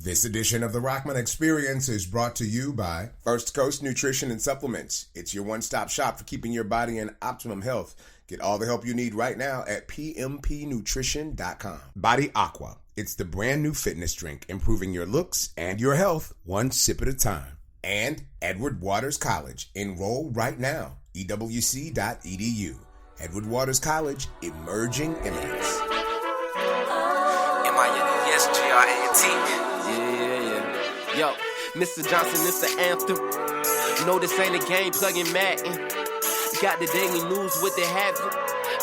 This edition of the Rahman Experience is brought to you by First Coast Nutrition and Supplements. It's your one-stop shop for keeping your body in optimum health. Get all the help you need right now at pmpnutrition.com. Body Aqua. It's the brand new fitness drink, improving your looks and your health one sip at a time. And Edward Waters College. Enroll right now. ewc.edu. Edward Waters College, emerging eminence. M-I-N-E-S-G-R-A-T. Yeah. Yo, Mr. Johnson, it's the anthem. No, this ain't a game, plugging Madden. Got the daily news with the habit.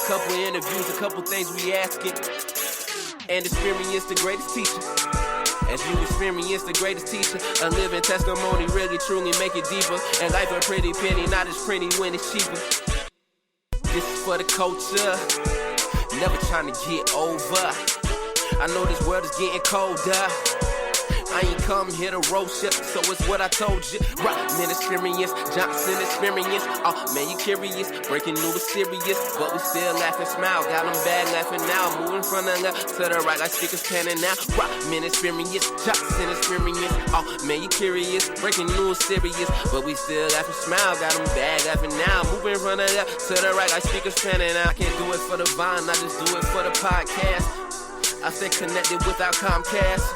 Couple interviews, a couple things we asking. And experience the greatest teacher. As you experience the greatest teacher, a living testimony really truly make it deeper. And life a pretty penny, not as pretty when it's cheaper. This is for the culture, never trying to get over. I know this world is getting colder. I ain't come here to roast ya, so it's what I told you. Rahman Experience, Johnson Experience. Oh man, you curious? Breaking news is serious, but we still laugh and smile. Got them bad laughing now, moving from the left to the right like speakers panning now. Rahman Experience, Johnson Experience. Oh man, you curious? Breaking news serious, but we still laugh and smile. Got them bad laughing now, moving from the left to the right like speakers panning now. I can't do it for the vine, I just do it for the podcast. I stay connected without Comcast.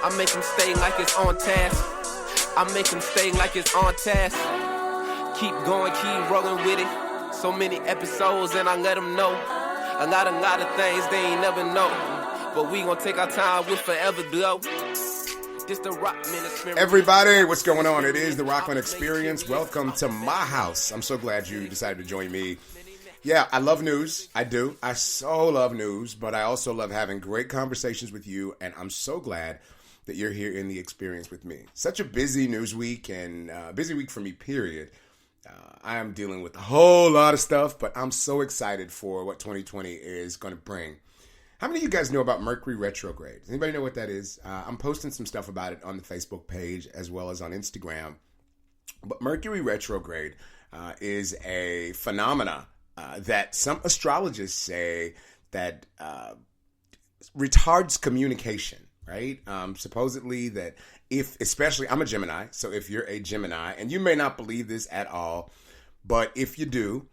I make them stay like it's on task. I make them stay like it's on task. Keep going, keep rolling with it. So many episodes and I let them know. A lot of things they ain't never know. But we gon' take our time with forever glow. This the Rahman Experience. Everybody, what's going on? It is the Rahman Experience. Welcome to my house. I'm so glad you decided to join me. Yeah, I love news. I do. I so love news, but I also love having great conversations with you, and I'm so glad that you're here in the experience with me. Such a busy news week and busy week for me, period. I am dealing with a whole lot of stuff, but I'm so excited for what 2020 is going to bring. How many of you guys know about Mercury Retrograde? Does anybody know what that is? I'm posting some stuff about it on the Facebook page as well as on Instagram. But Mercury Retrograde is a phenomena that some astrologists say that retards communication. Right? Supposedly that especially I'm a Gemini, so if you're a Gemini, and you may not believe this at all, but if you do,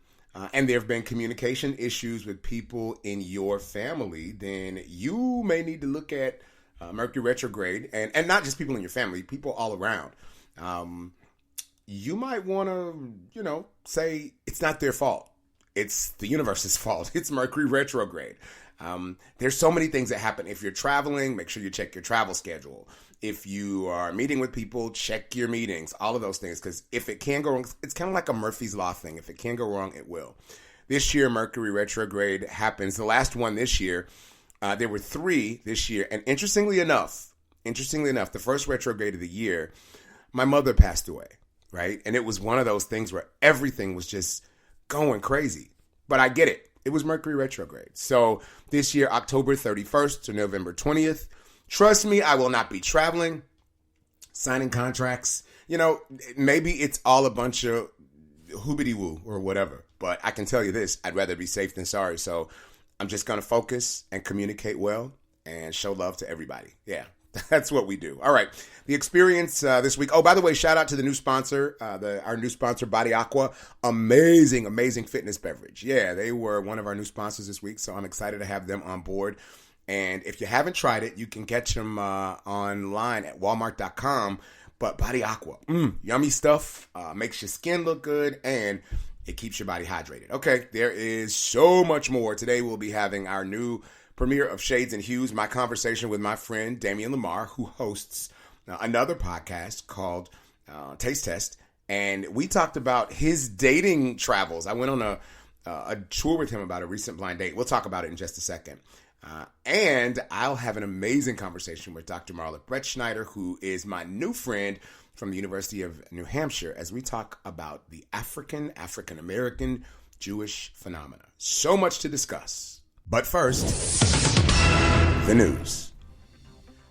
and there have been communication issues with people in your family, then you may need to look at Mercury retrograde, and not just people in your family, people all around. You might want to, say it's not their fault. It's the universe's fault. It's Mercury retrograde. There's so many things that happen. If you're traveling, make sure you check your travel schedule. If you are meeting with people, check your meetings, all of those things. Because if it can go wrong, it's kind of like a Murphy's Law thing. If it can go wrong, it will. This year, Mercury retrograde happens. The last one this year, there were 3 this year. And interestingly enough, the first retrograde of the year, my mother passed away, right? And it was one of those things where everything was just going crazy. But I get it. It was Mercury retrograde. So this year, October 31st to November 20th, trust me, I will not be traveling, signing contracts. Maybe it's all a bunch of hoobity-woo or whatever. But I can tell you this, I'd rather be safe than sorry. So I'm just going to focus and communicate well and show love to everybody. Yeah, that's what we do. All right. The experience this week. Oh, by the way, shout out to the new sponsor, our new sponsor, Body Aqua. Amazing, amazing fitness beverage. Yeah, they were one of our new sponsors this week, so I'm excited to have them on board. And if you haven't tried it, you can catch them online at walmart.com. But Body Aqua, yummy stuff, makes your skin look good, and it keeps your body hydrated. Okay, there is so much more. Today we'll be having our new premiere of Shades and Hues, my conversation with my friend Damien Lamar, who hosts another podcast called Taste Test, and we talked about his dating travels. I went on a tour with him about a recent blind date. We'll talk about it in just a second. And I'll have an amazing conversation with Dr. Marla Brettschneider, who is my new friend from the University of New Hampshire, as we talk about the African-American Jewish phenomena. So much to discuss. But first, the news.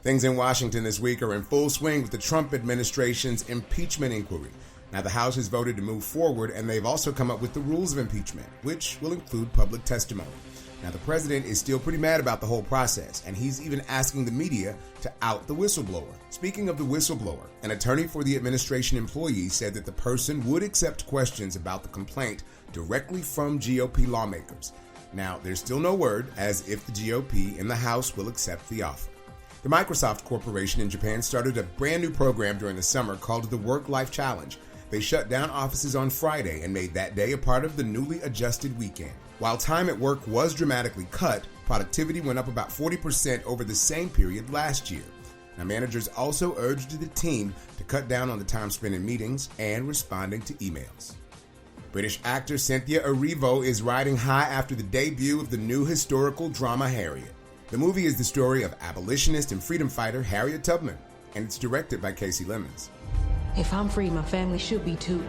Things in Washington this week are in full swing with the Trump administration's impeachment inquiry. Now, the House has voted to move forward, and they've also come up with the rules of impeachment, which will include public testimony. Now, the president is still pretty mad about the whole process, and he's even asking the media to out the whistleblower. Speaking of the whistleblower, an attorney for the administration employee said that the person would accept questions about the complaint directly from GOP lawmakers. Now, there's still no word as if the GOP in the House will accept the offer. The Microsoft Corporation in Japan started a brand new program during the summer called the Work-Life Challenge. They shut down offices on Friday and made that day a part of the newly adjusted weekend. While time at work was dramatically cut, productivity went up about 40% over the same period last year. Now, managers also urged the team to cut down on the time spent in meetings and responding to emails. British actor Cynthia Erivo is riding high after the debut of the new historical drama Harriet. The movie is the story of abolitionist and freedom fighter Harriet Tubman, and it's directed by Casey Lemons. If I'm free, my family should be too.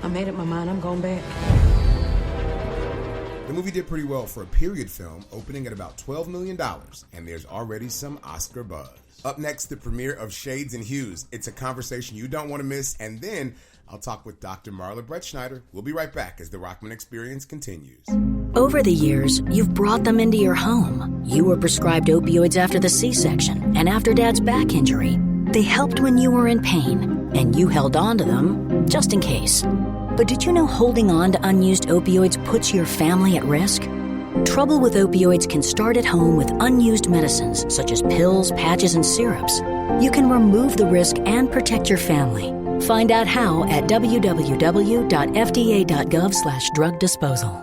I made up my mind, I'm going back. The movie did pretty well for a period film, opening at about $12 million, and there's already some Oscar buzz. Up next, the premiere of Shades and Hues. It's a conversation you don't want to miss, and then I'll talk with Dr. Marla Brettschneider. We'll be right back as the Rahman Experience continues. Over the years, you've brought them into your home. You were prescribed opioids after the C-section and after Dad's back injury. They helped when you were in pain, and you held on to them just in case. But did you know holding on to unused opioids puts your family at risk? Trouble with opioids can start at home with unused medicines such as pills, patches, and syrups. You can remove the risk and protect your family. Find out how at www.fda.gov/drug disposal.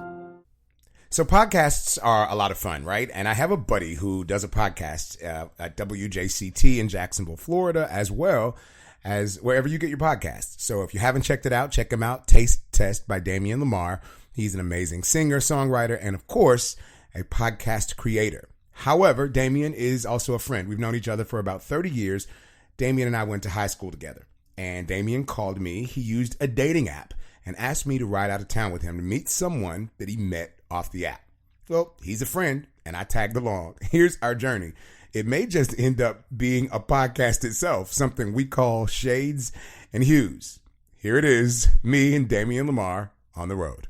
So podcasts are a lot of fun, right? And I have a buddy who does a podcast at WJCT in Jacksonville, Florida, as well as wherever you get your podcasts. So if you haven't checked it out, check him out. Taste Test by Damien Lamar. He's an amazing singer, songwriter, and of course, a podcast creator. However, Damien is also a friend. We've known each other for about 30 years. Damien and I went to high school together. And Damien called me. He used a dating app and asked me to ride out of town with him to meet someone that he met off the app. Well, he's a friend, and I tagged along. Here's our journey. It may just end up being a podcast itself, something we call Shades and Hues. Here it is, me and Damien Lamar on the road.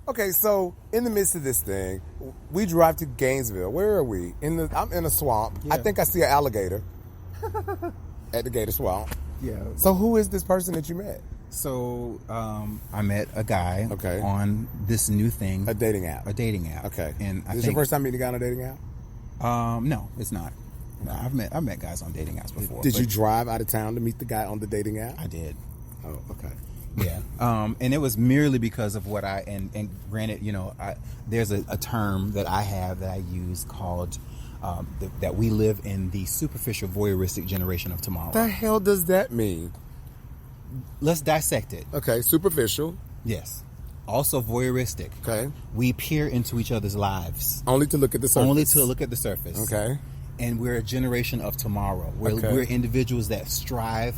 Okay, so in the midst of this thing, we drive to Gainesville. Where are we? I'm in a swamp. Yeah. I think I see an alligator at the Gator Swamp. Yeah. So who is this person that you met? So I met a guy on this new thing. A dating app. Okay. And Is this your first time meeting a guy on a dating app? No, it's not. No, I've met guys on dating apps before. Did you drive out of town to meet the guy on the dating app? I did. Oh, okay. Yeah. And it was merely because of what and granted, there's a term that I have that I use called that we live in the superficial voyeuristic generation of tomorrow. The hell does that mean? Let's dissect it. Okay, superficial. Yes. Also voyeuristic. Okay. We peer into each other's lives. Only to look at the surface. Okay. And we're a generation of tomorrow. We're individuals that strive,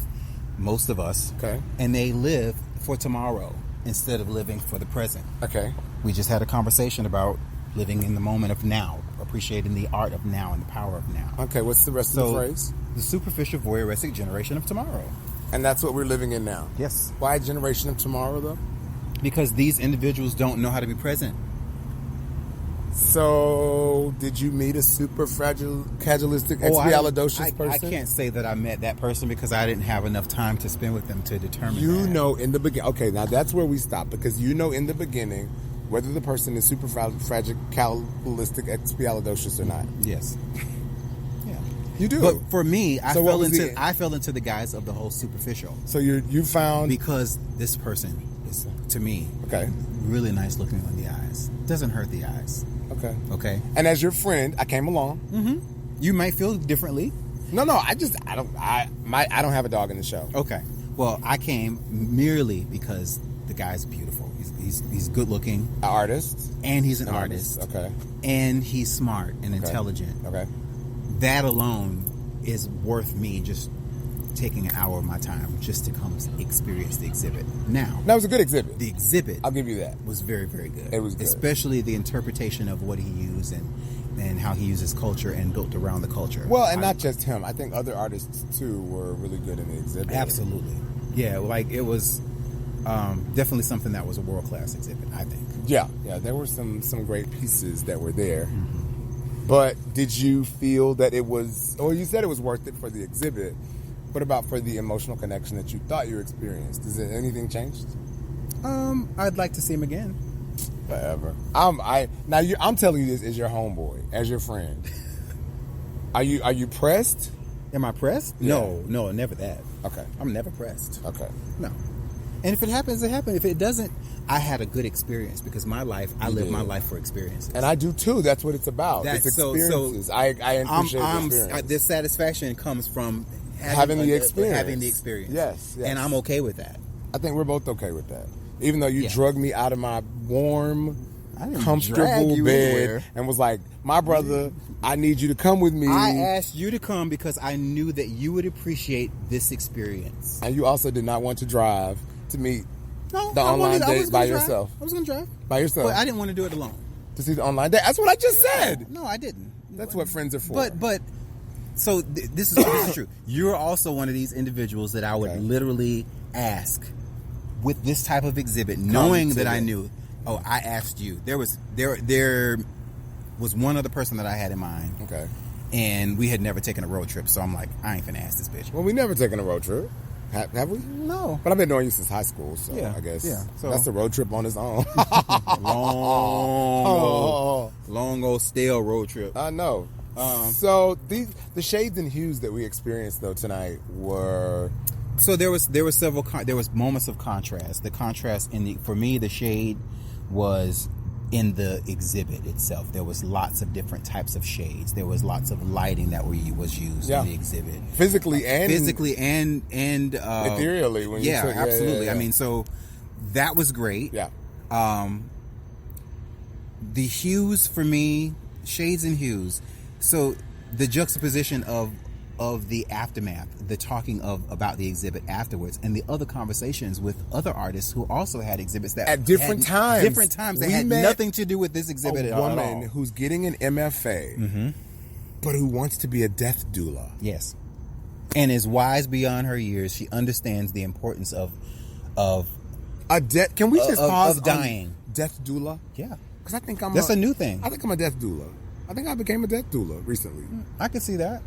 most of us, and they live for tomorrow instead of living for the present. Okay. We just had a conversation about living in the moment of now, appreciating the art of now and the power of now. Okay, what's the rest of the phrase? The superficial voyeuristic generation of tomorrow. And that's what we're living in now? Yes. Why generation of tomorrow, though? Because these individuals don't know how to be present. So, did you meet a super fragilistic, expialidocious person? I can't say that I met that person because I didn't have enough time to spend with them to determine in the beginning. Okay, now that's where we stop, because in the beginning whether the person is super fragilistic, expialidocious or not. Yes. Yeah. You do. But for me, I fell into the guise of the whole superficial. So you found... Because this person is, to me, really nice looking on the eyes. Doesn't hurt the eyes. Okay. And as your friend, I came along. Mm-hmm. You might feel differently. No, I don't have a dog in the show. Okay. Well, I came merely because the guy's beautiful. He's good looking. An artist. And he's an artist. Okay. And he's smart and intelligent. Okay. That alone is worth me just taking an hour of my time just to come experience the exhibit. Now, that was a good exhibit. The exhibit, I'll give you that, was very, very good. It was good. Especially the interpretation of what he used and how he uses culture and built around the culture. Well, and not just him. I think other artists too were really good in the exhibit. Absolutely. Yeah, like it was Definitely something that was a world-class exhibit, I think. Yeah, there were some great pieces that were there. But did you feel that it was, or you said it was worth it for the exhibit, what about for the emotional connection that you thought you experienced? Has anything changed? I'd like to see him again. Forever. I'm telling you this as your homeboy, as your friend. Are you pressed? Am I pressed? Yeah. No, never that. Okay. I'm never pressed. Okay. No. And if it happens, it happens. If it doesn't, I had a good experience because I live my life for experiences. And I do too. That's what it's about. It's experiences. I appreciate the experience. This satisfaction comes from having the experience. Having the experience. Yes. And I'm okay with that. I think we're both okay with that. Even though you drug me out of my warm, comfortable bed and was like, my brother, I need you to come with me. I asked you to come because I knew that you would appreciate this experience. And you also did not want to drive to meet the online date by yourself. I was going to drive. By yourself. But I didn't want to do it alone. To see the online date? That's what I just said. No, I didn't. That's what friends are for. But so this is true. You're also one of these individuals that I would literally ask with this type of exhibit, knowing that I knew. Oh, I asked you. There was one other person that I had in mind. Okay. And we had never taken a road trip, so I'm like, I ain't finna ask this bitch. Well, we never taken a road trip. Have we? No. But I've been knowing you since high school, so I guess so that's a road trip on its own. long old stale road trip. I know. So the shades and hues that we experienced though tonight were. So there was moments of contrast. The contrast for me, the shade was in the exhibit itself. There was lots of different types of shades. There was lots of lighting that was used in the exhibit, physically and ethereally. When you took, absolutely. Yeah. I mean, so that was great. Yeah. The hues for me, shades and hues. So the juxtaposition of the aftermath, the talking about the exhibit afterwards, and the other conversations with other artists who also had exhibits that at different times that had nothing to do with this exhibit at all. A woman who's getting an MFA, but who wants to be a death doula. Yes, and is wise beyond her years. She understands the importance of a death. Can we just pause of dying? On death doula? Yeah, because I think that's a new thing. I think I'm a death doula. I think I became a death doula recently. I can see that.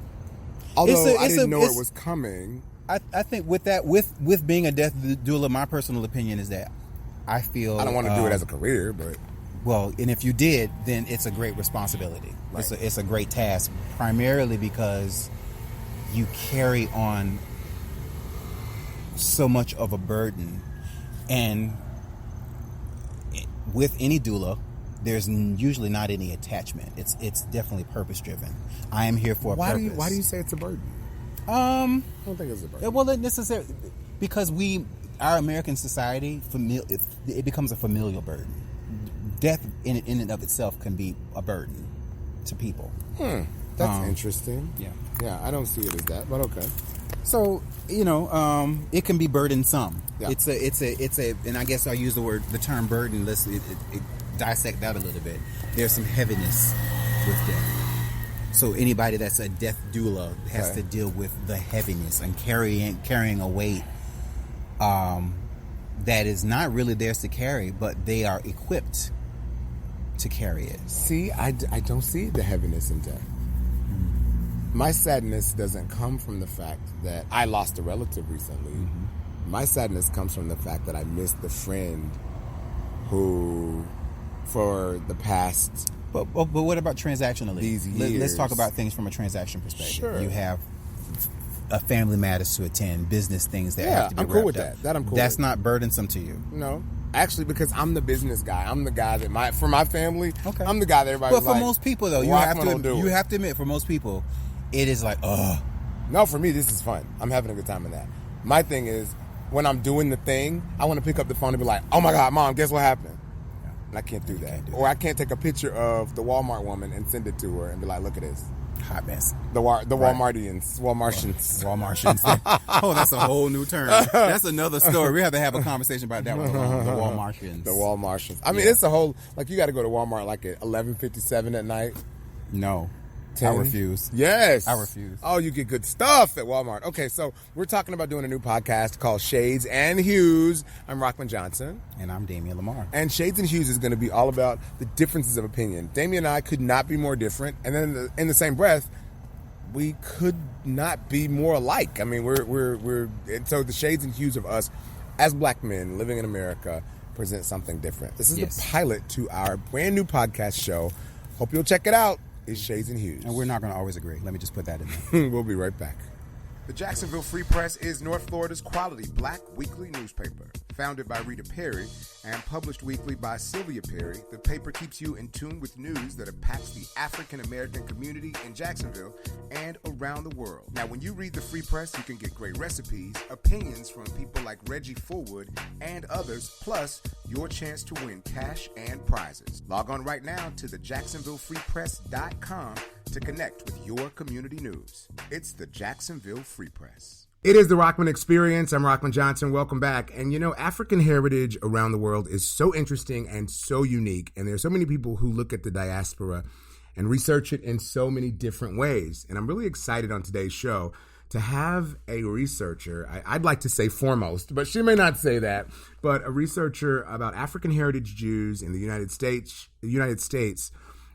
Although I didn't know it was coming. I think with that, with being a death doula, my personal opinion is that I feel... I don't want to do it as a career, but... Well, and if you did, then it's a great responsibility. Right. It's a great task, primarily because you carry on so much of a burden. And with any doula, there's usually not any attachment. It's definitely purpose driven. I am here for a purpose. Why do you say it's a burden? I don't think it's a burden. Well, not necessarily, because our American society, it becomes a familial burden. Death in and of itself can be a burden to people. That's interesting. Yeah, I don't see it as that, but okay. So it can be burdensome. Yeah. It's a, and I guess I use the term burden. Let's dissect that a little bit. There's some heaviness with death. So anybody that's a death doula has to deal with the heaviness and carrying a weight that is not really theirs to carry, but they are equipped to carry it. See, I don't see the heaviness in death. My sadness doesn't come from the fact that I lost a relative recently. My sadness comes from the fact that I missed the friend who, for the past... But what about transactionally? These years. Let's talk about things from a transaction perspective. Sure. You have a family matters to attend, business things that have to be I'm cool with wrapped up. that. I'm cool That's with. not burdensome to you. No. Actually, because I'm the business guy. I'm the guy that for my family, okay. I'm the guy that everybody's like... But for most people, though, you have to admit, for most people, it is like, ugh. No, for me, this is fun. I'm having a good time in that. My thing is, when I'm doing the thing, I want to pick up the phone and be like, oh my God, Mom, guess what happened? And I can't do that. Or I can't take a picture of the Walmart woman and send it to her and be like, look at this. Hot mess. The Walmartians. Walmartians. Oh, that's a whole new term. That's another story. We have to have a conversation about that one. The Walmartians. The Walmartians. I mean, it's a whole, like, you got to go to Walmart like at 11:57 at night. No. 10. I refuse. Yes. I refuse. Oh, you get good stuff at Walmart. Okay, so we're talking about doing a new podcast called Shades and Hues. I'm Rahman Johnson. And I'm Damien Lamar. And Shades and Hues is going to be all about the differences of opinion. Damien and I could not be more different. And then in the same breath, we could not be more alike. I mean, and so the shades and hues of us as black men living in America present something different. This is the pilot to our brand new podcast show. Hope you'll check it out. It's Shades and Hues. And we're not going to always agree. Let me just put that in there. We'll be right back. The Jacksonville Free Press is North Florida's quality black weekly newspaper. Founded by Rita Perry and published weekly by Sylvia Perry, the paper keeps you in tune with news that impacts the African-American community in Jacksonville and around the world. Now, when you read the Free Press, you can get great recipes, opinions from people like Reggie Fullwood and others, plus your chance to win cash and prizes. Log on right now to the JacksonvilleFreePress.com to connect with your community news. It's the Jacksonville Free Press. It is the Rahman Experience. I'm Rahman Johnson. Welcome back. And you know, African heritage around the world is so interesting and so unique. And there are so many people who look at the diaspora and research it in so many different ways. And I'm really excited on today's show to have a researcher, I'd like to say foremost, but she may not say that, but a researcher about African heritage Jews in the United States.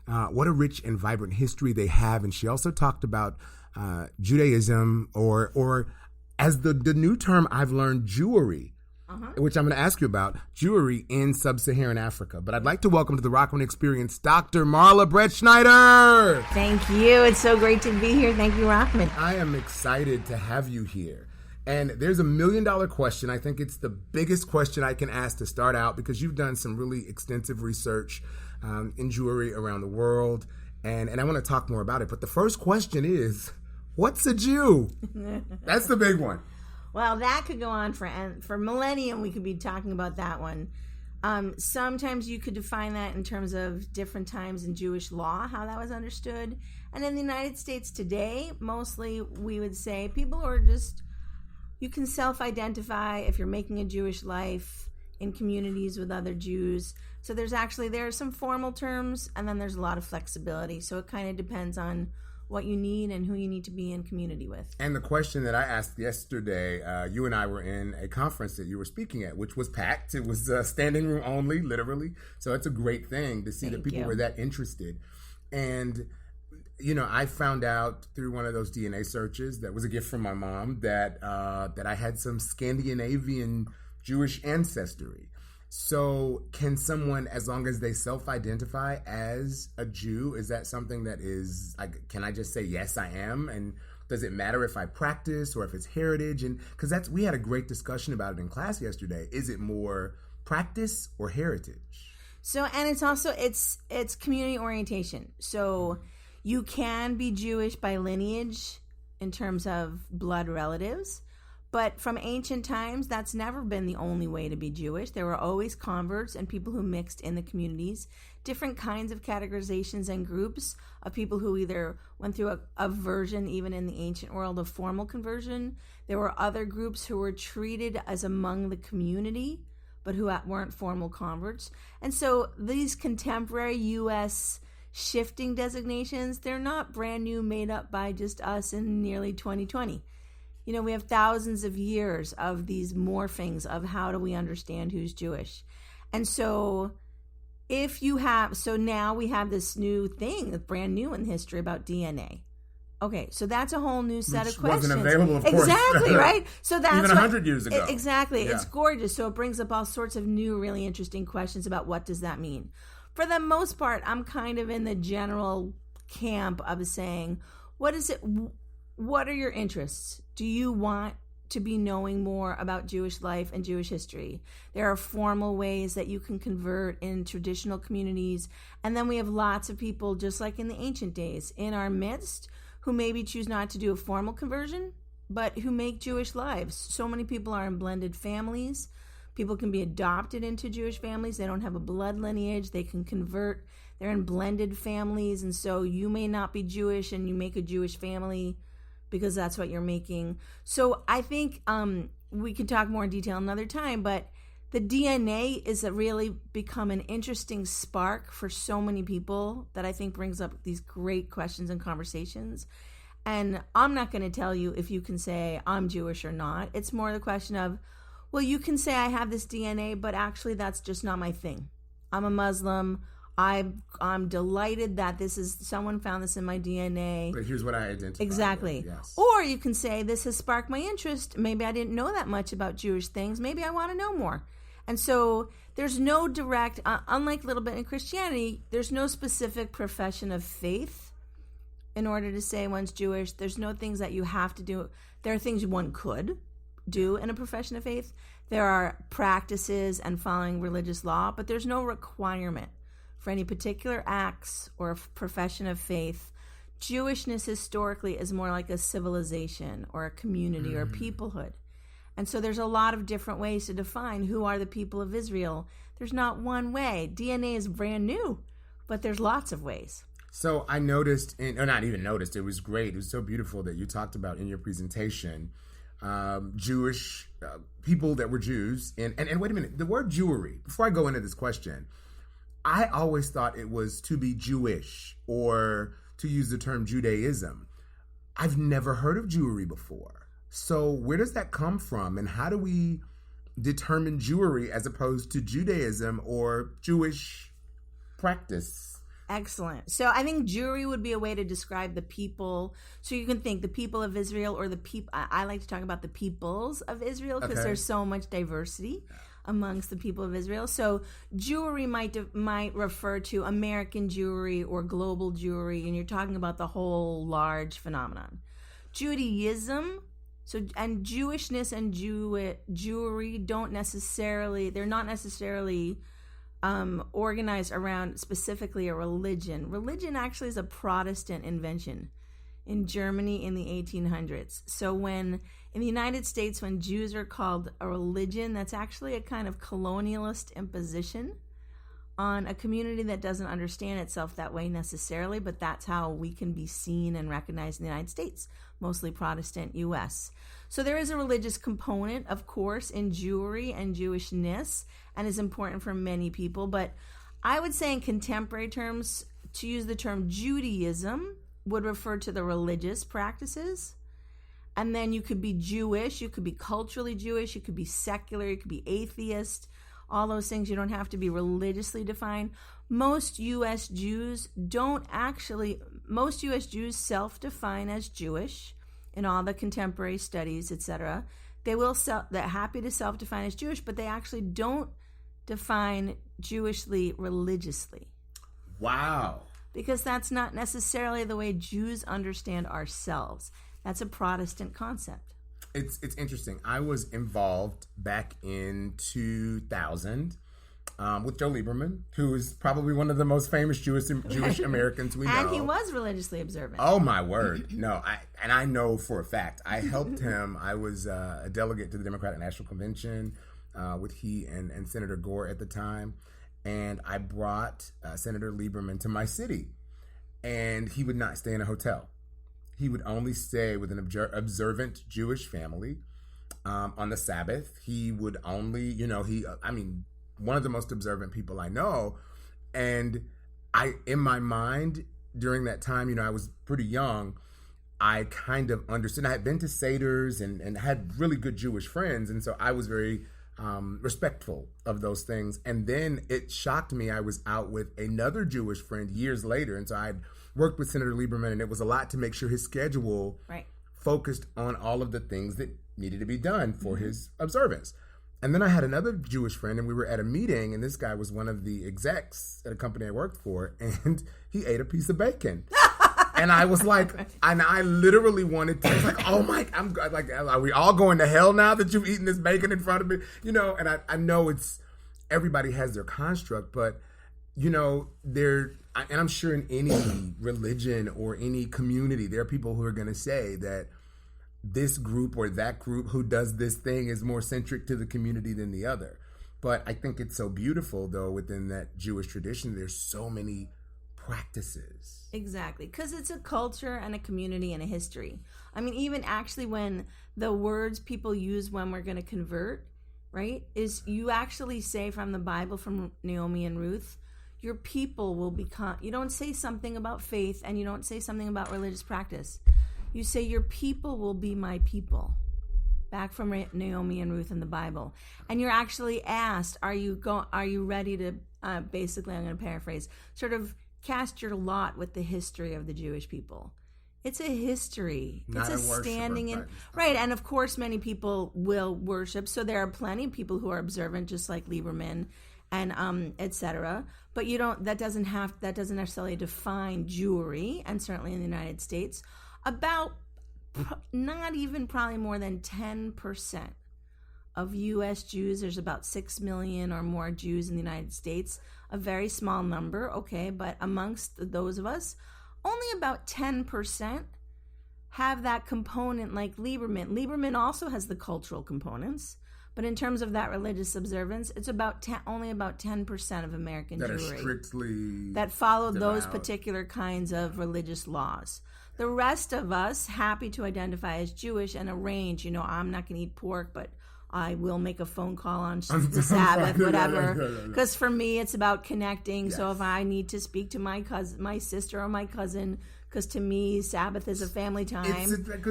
What a rich and vibrant history they have. And she also talked about Judaism or as the new term I've learned, Jewry, which I'm going to ask you about, Jewry in sub-Saharan Africa. But I'd like to welcome to the Rahman Experience Dr. Marla Brettschneider. Thank you. It's so great to be here. Thank you, Rahman. I am excited to have you here. And there's $1 million question. I think it's the biggest question I can ask to start out because you've done some really extensive research in Jewry around the world. And I want to talk more about it. But the first question is, what's a Jew? That's the big one. Well, that could go on for millennium. We could be talking about that one. Sometimes you could define that in terms of different times in Jewish law, how that was understood. And in the United States today, mostly we would say people who are just, you can self-identify if you're making a Jewish life in communities with other Jews. So there are some formal terms, and then there's a lot of flexibility. So it kind of depends on what you need and who you need to be in community with. And the question that I asked yesterday, you and I were in a conference that you were speaking at, which was packed. It was standing room only, literally. So it's a great thing to see that people were that interested. And, you know, I found out through one of those DNA searches that was a gift from my mom that I had some Scandinavian Jewish ancestry. So can someone, as long as they self-identify as a Jew, is that something that is, can I just say, yes, I am? And does it matter if I practice or if it's heritage? And because we had a great discussion about it in class yesterday. Is it more practice or heritage? So, and it's also, it's community orientation. So you can be Jewish by lineage in terms of blood relatives. But from ancient times, that's never been the only way to be Jewish. There were always converts and people who mixed in the communities, different kinds of categorizations and groups of people who either went through a version, even in the ancient world, of formal conversion. There were other groups who were treated as among the community, but who weren't formal converts. And so these contemporary U.S. shifting designations, they're not brand new, made up by just us in nearly 2020. You know, we have thousands of years of these morphings of how do we understand who's Jewish. And so now we have this new thing that's brand new in history about DNA. Okay, so that's a whole new set of questions. Wasn't available, of course. Exactly, right? So that's even 100 years ago. Exactly. Yeah. It's gorgeous. So it brings up all sorts of new, really interesting questions about what does that mean. For the most part, I'm kind of in the general camp of saying, what is it? What are your interests? Do you want to be knowing more about Jewish life and Jewish history? There are formal ways that you can convert in traditional communities. And then we have lots of people, just like in the ancient days, in our midst who maybe choose not to do a formal conversion, but who make Jewish lives. So many people are in blended families. People can be adopted into Jewish families. They don't have a blood lineage. They can convert. They're in blended families. And so you may not be Jewish and you make a Jewish family because that's what you're making. So I think we can talk more in detail another time, but the DNA is really become an interesting spark for so many people that I think brings up these great questions and conversations. And I'm not going to tell you if you can say I'm Jewish or not. It's more the question of, well, you can say I have this DNA, but actually that's just not my thing. I'm a Muslim. I'm delighted that someone found this in my DNA. But here's what I identify Exactly. with, yes. Or you can say this has sparked my interest. Maybe I didn't know that much about Jewish things. Maybe I want to know more. And so there's no direct, unlike a little bit in Christianity, there's no specific profession of faith in order to say one's Jewish. There's no things that you have to do. There are things one could do in a profession of faith. There are practices and following religious law, but there's no requirement for any particular acts or profession of faith. Jewishness historically is more like a civilization or a community or a peoplehood. And so there's a lot of different ways to define who are the people of Israel. There's not one way. DNA is brand new, but there's lots of ways. So I noticed, or not even noticed, it was great. It was so beautiful that you talked about in your presentation Jewish people that were Jews. And wait a minute, the word Jewry, before I go into this question, I always thought it was to be Jewish or to use the term Judaism. I've never heard of Jewry before. So where does that come from? And how do we determine Jewry as opposed to Judaism or Jewish practice? Excellent. So I think Jewry would be a way to describe the people. So you can think the people of Israel or the people. I like to talk about the peoples of Israel because there's so much diversity amongst the people of Israel. So Jewry might refer to American Jewry or global Jewry, and you're talking about the whole large phenomenon. Judaism, and Jewishness and Jewry they're not necessarily organized around specifically a religion. Religion actually is a Protestant invention in Germany in the 1800s. So in the United States, when Jews are called a religion, that's actually a kind of colonialist imposition on a community that doesn't understand itself that way necessarily, but that's how we can be seen and recognized in the United States, mostly Protestant U.S. So there is a religious component, of course, in Jewry and Jewishness, and is important for many people. But I would say in contemporary terms, to use the term Judaism would refer to the religious practices. And then you could be Jewish, you could be culturally Jewish, you could be secular, you could be atheist, all those things. You don't have to be religiously defined. Most U.S. Jews self-define as Jewish in all the contemporary studies, etc. They're happy to self-define as Jewish, but they actually don't define Jewishly religiously. Wow. Because that's not necessarily the way Jews understand ourselves. That's a Protestant concept. It's interesting. I was involved back in 2000 with Joe Lieberman, who is probably one of the most famous Jewish Americans we know. And he was religiously observant. Oh, my word. No, I know for a fact. I helped him. I was a delegate to the Democratic National Convention with he and Senator Gore at the time. And I brought Senator Lieberman to my city. And he would not stay in a hotel. He would only stay with an observant Jewish family on the Sabbath. He would only, one of the most observant people I know. And in my mind, during that time, I was pretty young, I kind of understood. I had been to Seders and had really good Jewish friends. And so I was very respectful of those things. And then it shocked me. I was out with another Jewish friend years later. And so I'd worked with Senator Lieberman, and it was a lot to make sure his schedule focused on all of the things that needed to be done for his observance. And then I had another Jewish friend, and we were at a meeting, and this guy was one of the execs at a company I worked for, and he ate a piece of bacon. And I was like, and I literally wanted to, I was like, oh my, I'm like, are we all going to hell now that you've eaten this bacon in front of me? And I know everybody has their construct, but, and I'm sure in any religion or any community, there are people who are going to say that this group or that group who does this thing is more centric to the community than the other. But I think it's so beautiful, though, within that Jewish tradition, there's so many practices. Exactly, because it's a culture and a community and a history. I mean, even actually when the words people use when we're going to convert right, is you actually say from the Bible, from Naomi and Ruth, your people will become, you don't say something about faith and you don't say something about religious practice. You say your people will be my people. Back from Naomi and Ruth in the Bible. And you're actually asked, are you ready to, basically, I'm going to paraphrase, sort of cast your lot with the history of the Jewish people. It's a history. Not it's a standing in, right. And of course, many people will worship. So there are plenty of people who are observant, just like Lieberman and etc. But that doesn't necessarily define Jewry, and certainly in the United States, about not even probably more than 10% of U.S. Jews. There's about 6 million or more Jews in the United States, a very small number, okay, but amongst those of us, only about 10% have that component like Lieberman. Lieberman also has the cultural components, but in terms of that religious observance, it's only about 10% of American that Jewry are strictly that follow devout. those particular kinds of religious laws. The rest of us, happy to identify as Jewish and arrange, I'm not going to eat pork, but I will make a phone call on the Sabbath, whatever. Because for me, it's about connecting. Yes. So if I need to speak to my cousin, my sister, or my cousin, because to me, Sabbath is a family time.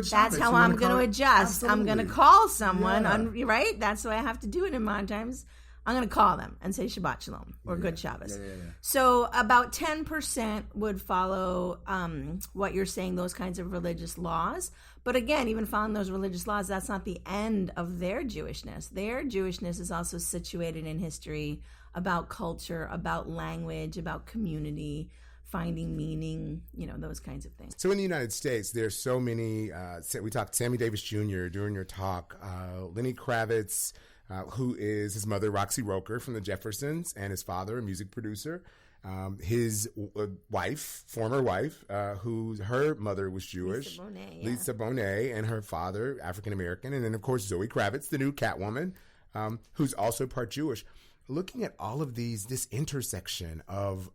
That's how I'm going to adjust. Absolutely. I'm going to call someone, right? That's the way I have to do it in modern times. I'm going to call them and say Shabbat Shalom or Good Shabbos. Yeah. So about 10% would follow what you're saying, those kinds of religious laws. But again, even following those religious laws, that's not the end of their Jewishness. Their Jewishness is also situated in history, about culture, about language, about community, finding meaning, those kinds of things. So in the United States, there's so many, we talked Sammy Davis Jr. during your talk, Lenny Kravitz, who is his mother, Roxy Roker from the Jeffersons, and his father, a music producer. His wife, former wife, her mother was Jewish, Lisa Bonet, and her father, African-American. And then, of course, Zoe Kravitz, the new Catwoman, who's also part Jewish. Looking at all of this intersection of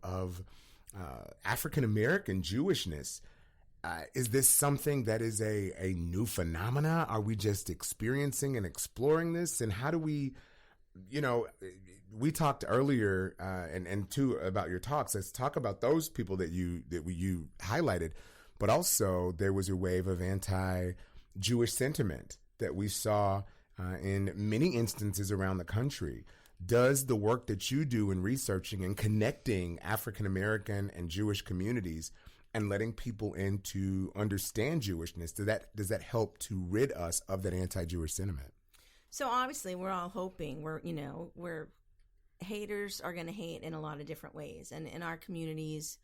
African-American Jewishness, is this something that is a new phenomena? Are we just experiencing and exploring this? And how do we, we talked earlier and too about your talks. Let's talk about those people that you highlighted, but also there was a wave of anti-Jewish sentiment that we saw in many instances around the country. Does the work that you do in researching and connecting African American and Jewish communities and letting people in to understand Jewishness, does that help to rid us of that anti-Jewish sentiment? So obviously we're all hoping we're haters are going to hate in a lot of different ways. And in our communities,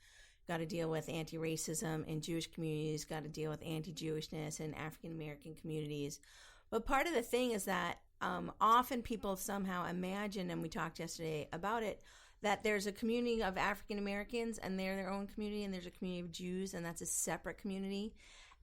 got to deal with anti-racism. In Jewish communities, got to deal with anti-Jewishness. In African-American communities. But part of the thing is that often people somehow imagine, and we talked yesterday about it, that there's a community of African-Americans and they're their own community, and there's a community of Jews, and that's a separate community.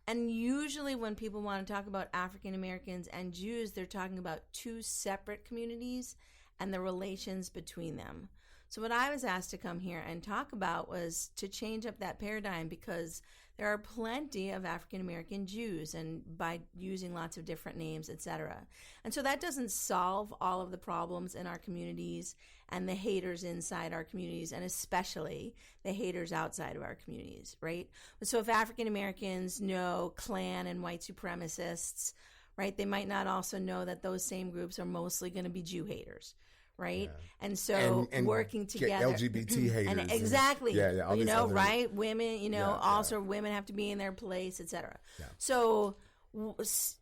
And usually when people want to talk about African-Americans and Jews, they're talking about two separate communities and the relations between them. So what I was asked to come here and talk about was to change up that paradigm, because there are plenty of African-American Jews, and by using lots of different names, etc. And so that doesn't solve all of the problems in our communities and the haters inside our communities, and especially the haters outside of our communities, right? So if African-Americans know Klan and white supremacists, right, they might not also know that those same groups are mostly going to be Jew haters. Right. Yeah. And so and working together. LGBT haters. And exactly. All right. Women, also women have to be in their place, etc. Yeah. So it's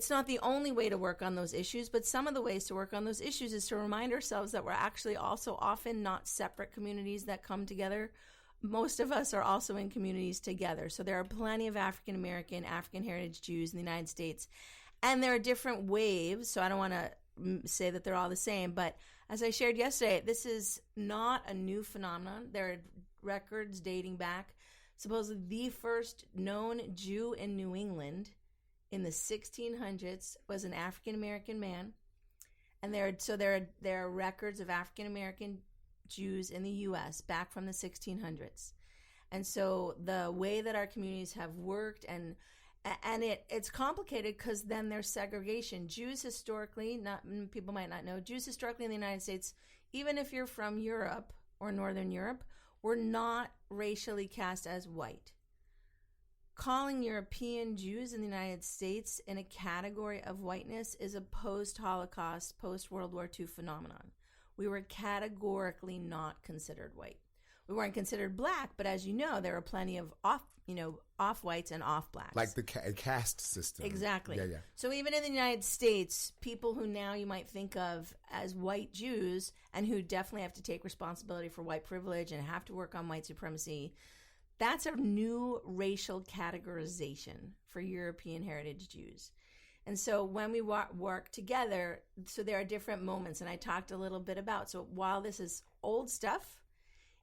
not the only way to work on those issues, but some of the ways to work on those issues is to remind ourselves that we're actually also often not separate communities that come together. Most of us are also in communities together. So there are plenty of African American, African heritage Jews in the United States. And there are different waves. So I don't want to say that they're all the same, but as I shared yesterday, this is not a new phenomenon. There are records dating back. Supposedly the first known Jew in New England in the 1600s was an African-American man. And there are records of African-American Jews in the U.S. back from the 1600s. And so the way that our communities have worked and And it's complicated because then there's segregation. Jews historically, people might not know, Jews historically in the United States, even if you're from Europe or Northern Europe, were not racially cast as white. Calling European Jews in the United States in a category of whiteness is a post-Holocaust, post-World War II phenomenon. We were categorically not considered white. We weren't considered black, but as you know, there were plenty of off-whites and off-blacks. Like the caste system. Exactly. Yeah. So even in the United States, people who now you might think of as white Jews and who definitely have to take responsibility for white privilege and have to work on white supremacy, that's a new racial categorization for European heritage Jews. And so when we work together, so there are different moments, and I talked a little bit about, so while this is old stuff,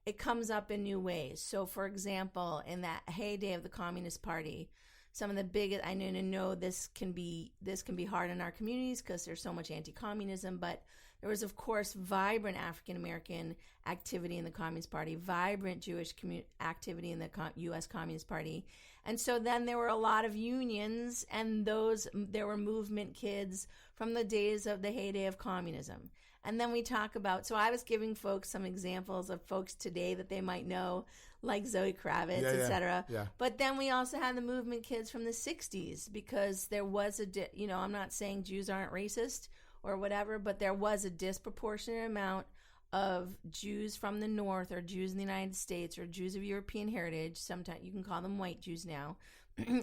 it comes up in new ways. So, for example, in that heyday of the Communist Party, some of the biggest, I know this can be hard in our communities because there's so much anti-communism, but there was, of course, vibrant African-American activity in the Communist Party, vibrant Jewish activity in the U.S. Communist Party. And so then there were a lot of unions, and there were movement kids from the days of the heyday of communism. And then we talk about, so I was giving folks some examples of folks today that they might know, like Zoe Kravitz, etc. Yeah. But then we also had the movement kids from the 60s, because there was I'm not saying Jews aren't racist or whatever, but there was a disproportionate amount of Jews from the North, or Jews in the United States, or Jews of European heritage, sometimes you can call them white Jews now,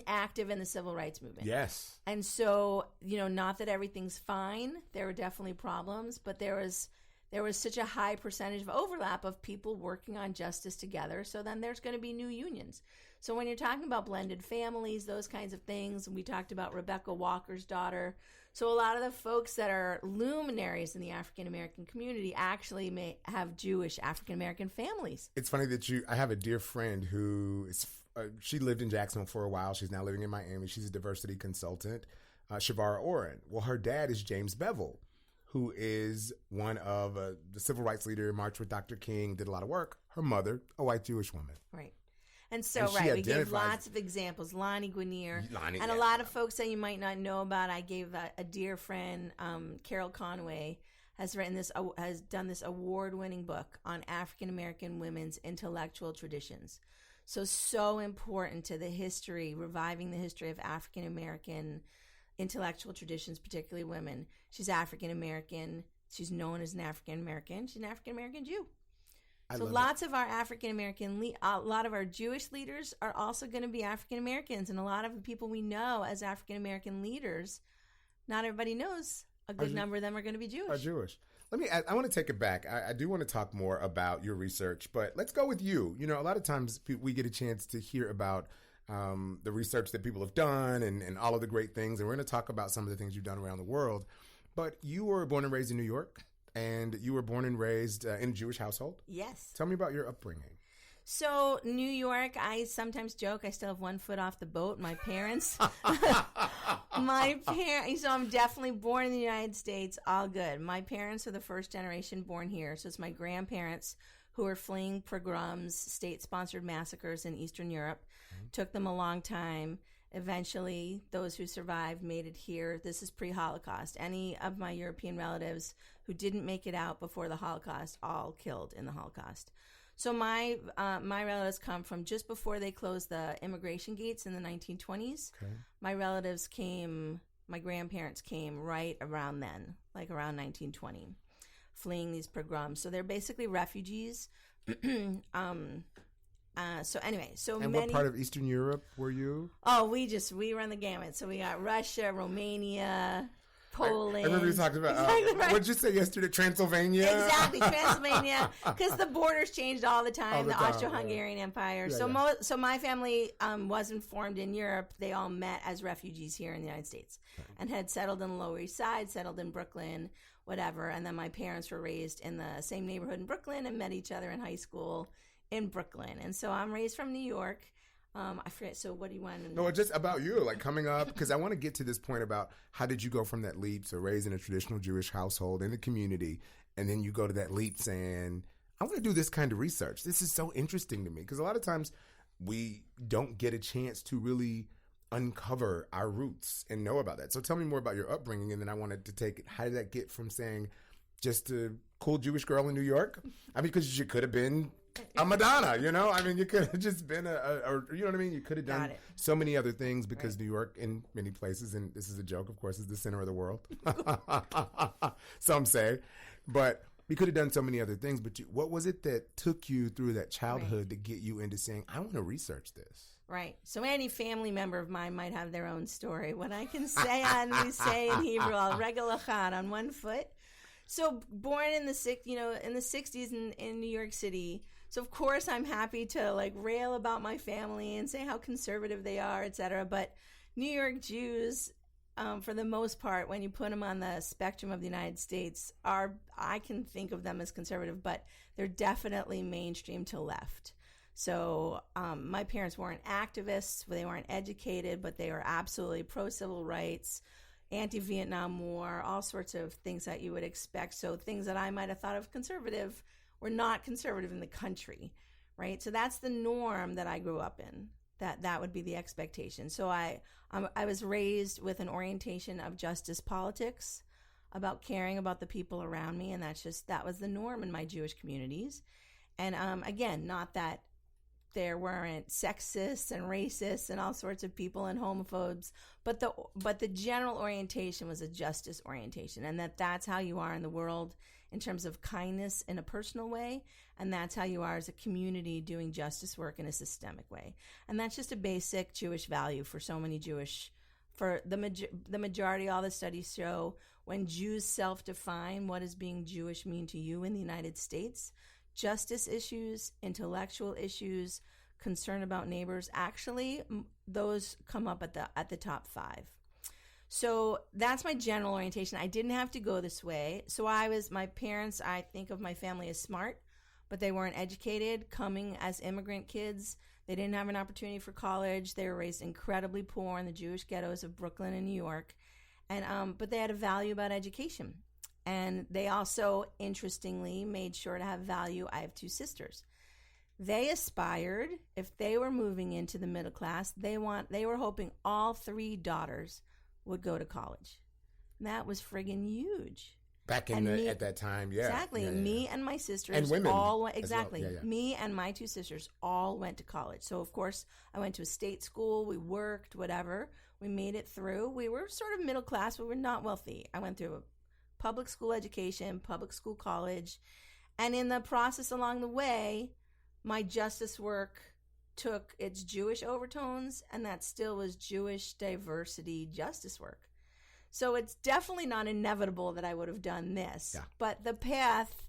active in the civil rights movement. Yes. And so, not that everything's fine. There were definitely problems, but there was such a high percentage of overlap of people working on justice together. So then there's going to be new unions. So when you're talking about blended families, those kinds of things, we talked about Rebecca Walker's daughter. So a lot of the folks that are luminaries in the African-American community actually may have Jewish African-American families. It's funny that I have a dear friend who she lived in Jacksonville for a while. She's now living in Miami. She's a diversity consultant, Shavara Oren. Well, her dad is James Bevel, who is one of the civil rights leader, marched with Dr. King, did a lot of work. Her mother, a white Jewish woman. Right. And so, we gave lots of examples. Lonnie Guinier. A lot of folks that you might not know about. I gave a dear friend, Carol Conway, has done this award-winning book on African-American women's intellectual traditions. So important to the history, reviving the history of African-American intellectual traditions, particularly women. She's African-American. She's known as an African-American. She's an African-American Jew. So lots of our African-American, a lot of our Jewish leaders are also going to be African-Americans. And a lot of the people we know as African-American leaders, not everybody knows a good number of them are going to be Jewish. Are Jewish. I want to take it back. I do want to talk more about your research, but let's go with you. A lot of times we get a chance to hear about the research that people have done and all of the great things. And we're going to talk about some of the things you've done around the world. But you were born and raised in New York, and you were born and raised in a Jewish household. Yes. Tell me about your upbringing. So New York, I sometimes joke I still have one foot off the boat. My parents, so I'm definitely born in the United States, all good. My parents are the first generation born here. So it's my grandparents who were fleeing pogroms, state-sponsored massacres in Eastern Europe. Mm-hmm. Took them a long time. Eventually, those who survived made it here. This is pre-Holocaust. Any of my European relatives who didn't make it out before the Holocaust, all killed in the Holocaust. So my relatives come from just before they closed the immigration gates in the 1920s. Okay. My grandparents came right around then, like around 1920, fleeing these pogroms. So they're basically refugees. What part of Eastern Europe were you? Oh, we run the gamut. So we got Russia, Romania, Poland. I remember you talked about, what did you say yesterday? Transylvania? Exactly, Transylvania. Because the borders changed all the time, the Austro-Hungarian Empire. So my family wasn't formed in Europe. They all met as refugees here in the United States and had settled in the Lower East Side, settled in Brooklyn, whatever. And then my parents were raised in the same neighborhood in Brooklyn and met each other in high school in Brooklyn. And so I'm raised from New York. I forget. So what do you want to know? No, just about you, like coming up, because I want to get to this point about how did you go from that leap to raised in a traditional Jewish household in the community, and then you go to that leap saying, I want to do this kind of research. This is so interesting to me, because a lot of times we don't get a chance to really uncover our roots and know about that. So tell me more about your upbringing, and then I wanted to take it. How did that get from saying just a cool Jewish girl in New York? I mean, because you could have been a Madonna, you know? I mean, you could have just been you know what I mean? You could have done so many other things because New York, in many places, and this is a joke, of course, is the center of the world. Some say. But we could have done so many other things. But what was it that took you through that childhood to get you into saying, I want to research this? Right. So any family member of mine might have their own story. What I can say we say in Hebrew, al regel echad, on one foot. So born in the 60s in New York City. So of course I'm happy to like rail about my family and say how conservative they are, etc. But New York Jews, for the most part, when you put them on the spectrum of the United States, I can think of them as conservative, but they're definitely mainstream to left. So my parents weren't activists, they weren't educated, but they were absolutely pro-civil rights, anti-Vietnam War, all sorts of things that you would expect. So things that I might have thought of conservative were not conservative in the country, right? So that's the norm that I grew up in. That would be the expectation. So I was raised with an orientation of justice politics, about caring about the people around me, and that was the norm in my Jewish communities. And again, not that there weren't sexists and racists and all sorts of people and homophobes, but the general orientation was a justice orientation, and that's how you are in the world in terms of kindness in a personal way, and that's how you are as a community doing justice work in a systemic way. And that's just a basic Jewish value for so many for the majority. All the studies show when Jews self-define what does being Jewish mean to you in the United States, justice issues, intellectual issues, concern about neighbors, actually those come up at the top 5. So that's my general orientation. I didn't have to go this way. So my parents, I think of my family as smart, but they weren't educated. Coming as immigrant kids, they didn't have an opportunity for college. They were raised incredibly poor in the Jewish ghettos of Brooklyn and New York. And but they had a value about education. And they also, interestingly, made sure to have value. I have 2 sisters. They aspired, if they were moving into the middle class, they were hoping all 3 daughters would go to college. And that was friggin' huge. Back at that time, yeah. Exactly. Yeah. Me and my sisters and women all went, exactly. Well. Yeah. Me and my 2 sisters all went to college. So of course I went to a state school, we worked, whatever. We made it through. We were sort of middle class, but we were not wealthy. I went through a public school education, public school college. And in the process along the way, my justice work took its Jewish overtones, and that still was Jewish diversity justice work. So it's definitely not inevitable that I would have done this. Yeah. But the path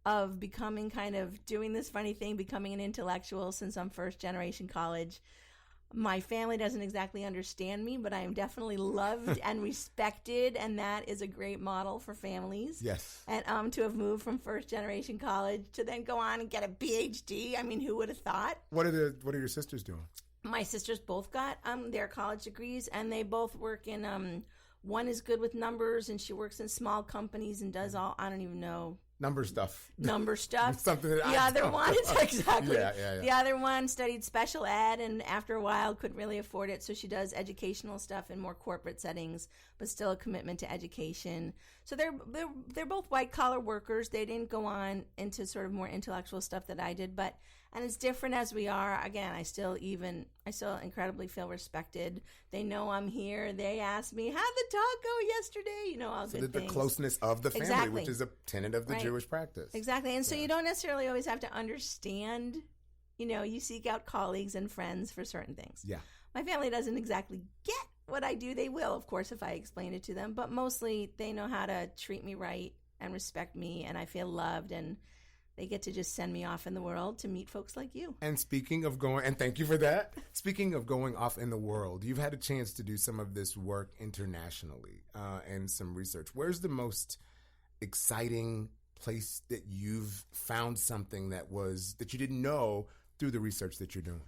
of becoming kind of doing this funny thing, becoming an intellectual, since I'm first generation college, my family doesn't exactly understand me, but I am definitely loved and respected, and that is a great model for families. Yes. And to have moved from first generation college to then go on and get a PhD. I mean, who would have thought? What are your sisters doing? My sisters both got their college degrees, and they both work in one is good with numbers, and she works in small companies and does all, I don't even know. Number stuff. Something that the other one, exactly. Yeah. The other one studied special ed, and after a while couldn't really afford it, so she does educational stuff in more corporate settings, but still a commitment to education. So they're both white collar workers. They didn't go on into sort of more intellectual stuff that I did, and as different as we are, again, I still incredibly feel respected. They know I'm here. They ask me, how'd the talk go yesterday? All good things. The closeness of the family, exactly. Which is a tenet of the Jewish practice. Exactly. And so you don't necessarily always have to understand, you seek out colleagues and friends for certain things. Yeah. My family doesn't exactly get what I do. They will, of course, if I explain it to them, but mostly they know how to treat me right and respect me, and I feel loved, and they get to just send me off in the world to meet folks like you. And speaking of and thank you for that. Speaking of going off in the world, you've had a chance to do some of this work internationally and some research. Where's the most exciting place that you've found something that you didn't know through the research that you're doing?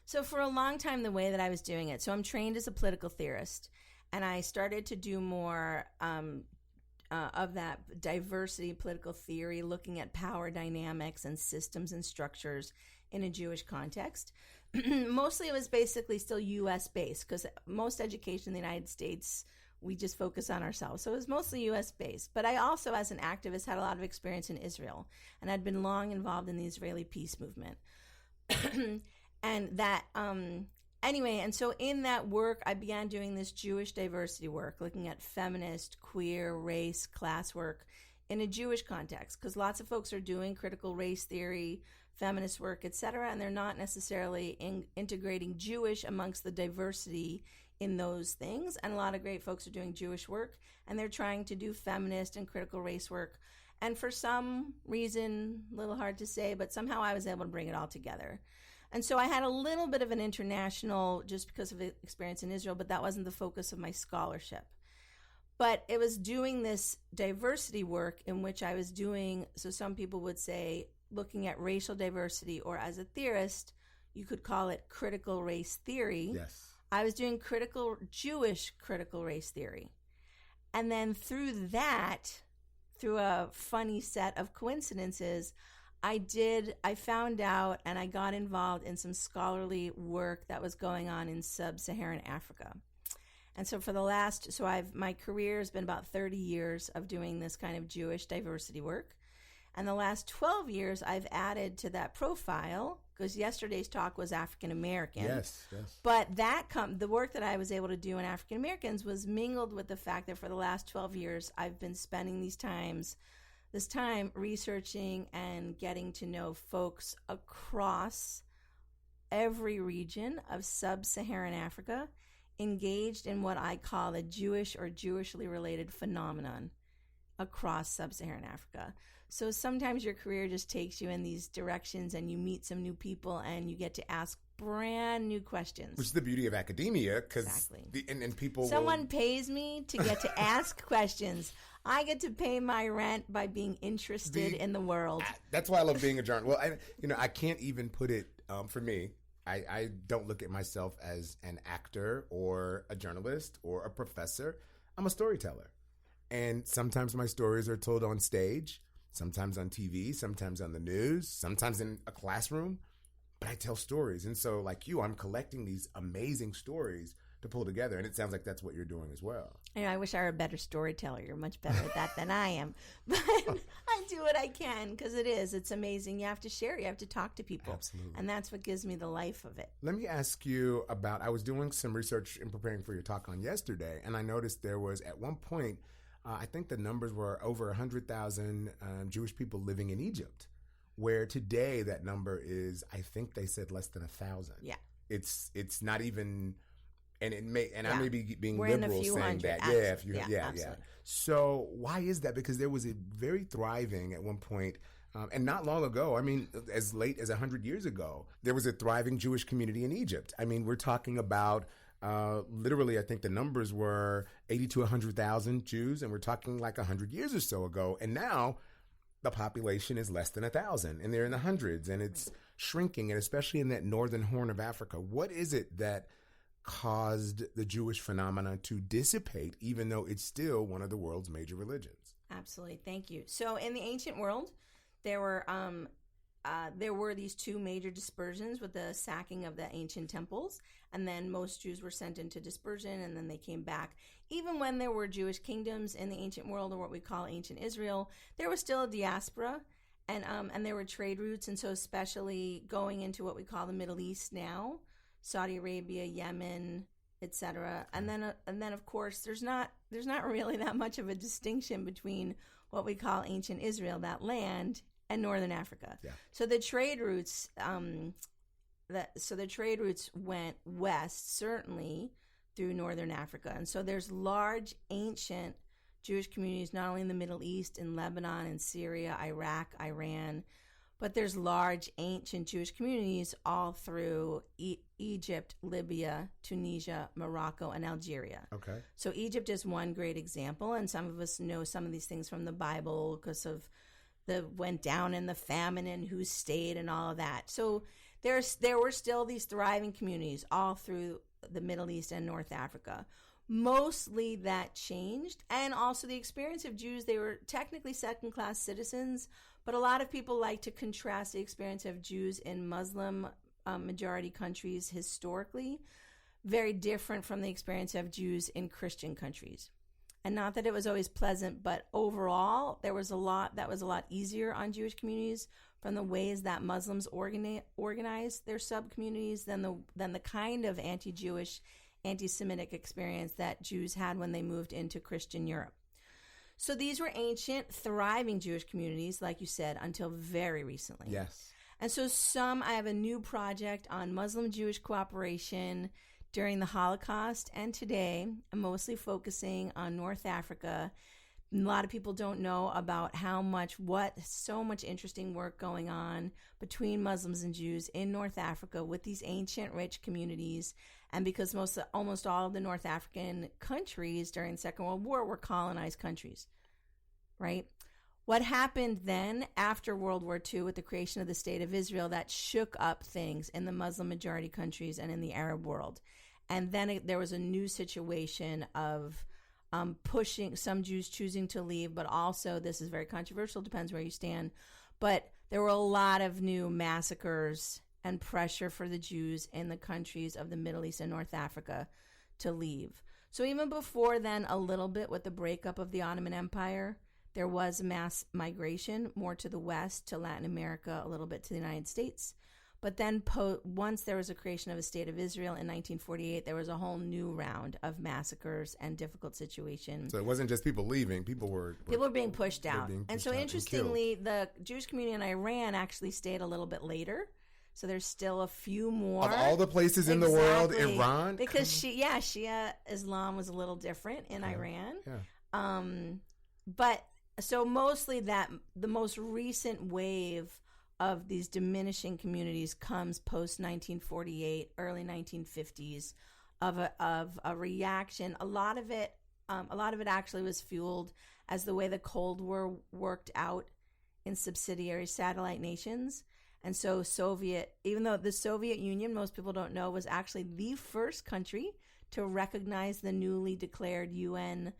So for a long time, the way that I was doing it, so I'm trained as a political theorist, and I started to do more of that diversity political theory, looking at power dynamics and systems and structures in a Jewish context. Mostly it was basically still U.S. based, because most education in the United States, we just focus on ourselves. So it was mostly U.S. based. But I also, as an activist, had a lot of experience in Israel, and I'd been long involved in the Israeli peace movement. And that, anyway, and so in that work, I began doing this Jewish diversity work, looking at feminist, queer, race, class work in a Jewish context, because lots of folks are doing critical race theory, feminist work, etc., and they're not necessarily integrating Jewish amongst the diversity in those things. And a lot of great folks are doing Jewish work, and they're trying to do feminist and critical race work. And for some reason, a little hard to say, but somehow I was able to bring it all together. And so I had a little bit of an international, just because of experience in Israel, but that wasn't the focus of my scholarship. But it was doing this diversity work in which I was doing, so some people would say, looking at racial diversity, or as a theorist, you could call it critical race theory. Yes. I was doing Jewish critical race theory. And then through that, through a funny set of coincidences, I found out and I got involved in some scholarly work that was going on in sub-Saharan Africa. And so my career has been about 30 years of doing this kind of Jewish diversity work. And the last 12 years, I've added to that profile, because yesterday's talk was African American. Yes. But the work that I was able to do in African Americans was mingled with the fact that for the last 12 years, I've been spending this time researching and getting to know folks across every region of sub-Saharan Africa, engaged in what I call a Jewish or Jewishly related phenomenon across sub-Saharan Africa. So sometimes your career just takes you in these directions, and you meet some new people and you get to ask brand new questions. Which is the beauty of academia, because exactly. and people Someone pays me to get to ask questions. I get to pay my rent by being interested in the world. That's why I love being a journalist. Well, I can't even put it for me. I don't look at myself as an actor or a journalist or a professor. I'm a storyteller. And sometimes my stories are told on stage, sometimes on TV, sometimes on the news, sometimes in a classroom. But I tell stories. And so, like you, I'm collecting these amazing stories to pull together. And it sounds like that's what you're doing as well. I wish I were a better storyteller. You're much better at that than I am. But I do what I can, because it's amazing. You have to share. You have to talk to people. Absolutely. And that's what gives me the life of it. Let me ask you about, I was doing some research in preparing for your talk on yesterday, and I noticed there was at one point, I think the numbers were over 100,000 Jewish people living in Egypt, where today that number is, I think they said less than 1,000. Yeah. It's not even, and it may, and I may be being We're liberal saying that. Absolutely. So why is that? Because there was a very thriving at one point, and not long ago, I mean, as late as 100 years ago, there was a thriving Jewish community in Egypt. I mean, we're talking about literally, I think the numbers were 80 to 100,000 Jews, and we're talking like 100 years or so ago. And now the population is less than 1,000, and they're in the hundreds, and it's shrinking, and especially in that northern horn of Africa. What is it that caused the Jewish phenomena to dissipate, even though it's still one of the world's major religions? Absolutely. Thank you. So in the ancient world, there were these two major dispersions with the sacking of the ancient temples, and then most Jews were sent into dispersion, and then they came back. Even when there were Jewish kingdoms in the ancient world, or what we call ancient Israel, there was still a diaspora, and there were trade routes, and so especially going into what we call the Middle East now, Saudi Arabia, Yemen, etc. And then of course there's not really that much of a distinction between what we call ancient Israel, that land, and northern Africa. Yeah. So the trade routes went west, certainly through northern Africa. And so there's large ancient Jewish communities not only in the Middle East, in Lebanon and Syria, Iraq, Iran, but there's large ancient Jewish communities all through Egypt, Libya, Tunisia, Morocco, and Algeria. Okay. So Egypt is one great example, and some of us know some of these things from the Bible because of the went down in the famine and who stayed and all of that. So there were still these thriving communities all through the Middle East and North Africa. Mostly that changed, and also the experience of Jews, they were technically second-class citizens, but a lot of people like to contrast the experience of Jews in Muslim majority countries historically, very different from the experience of Jews in Christian countries. And not that it was always pleasant, but overall, there was a lot that was a lot easier on Jewish communities from the ways that Muslims organized their sub-communities than the kind of anti-Jewish, anti-Semitic experience that Jews had when they moved into Christian Europe. So these were ancient, thriving Jewish communities, like you said, until very recently. Yes. And so I have a new project on Muslim-Jewish cooperation during the Holocaust and today. I'm mostly focusing on North Africa. A lot of people don't know about so much interesting work going on between Muslims and Jews in North Africa with these ancient, rich communities. And because almost all of the North African countries during the Second World War were colonized countries, right? What happened then after World War II with the creation of the State of Israel that shook up things in the Muslim majority countries and in the Arab world. And then there was a new situation of pushing some Jews choosing to leave, but also, this is very controversial, depends where you stand, but there were a lot of new massacres and pressure for the Jews in the countries of the Middle East and North Africa to leave. So even before then, a little bit with the breakup of the Ottoman Empire, there was mass migration more to the West, to Latin America, a little bit to the United States. But then once there was a creation of a State of Israel in 1948, there was a whole new round of massacres and difficult situations. So it wasn't just people leaving; people were being pushed out. And so interestingly, the Jewish community in Iran actually stayed a little bit later. So there's still a few more. Of all the places in the world, Iran? Because Shia Islam was a little different in Iran. Yeah. But so mostly the most recent wave of these diminishing communities comes post 1948, early 1950s, of a reaction. A lot of it actually was fueled as the way the Cold War worked out in subsidiary satellite nations. And so even though the Soviet Union, most people don't know, was actually the first country to recognize the newly declared UN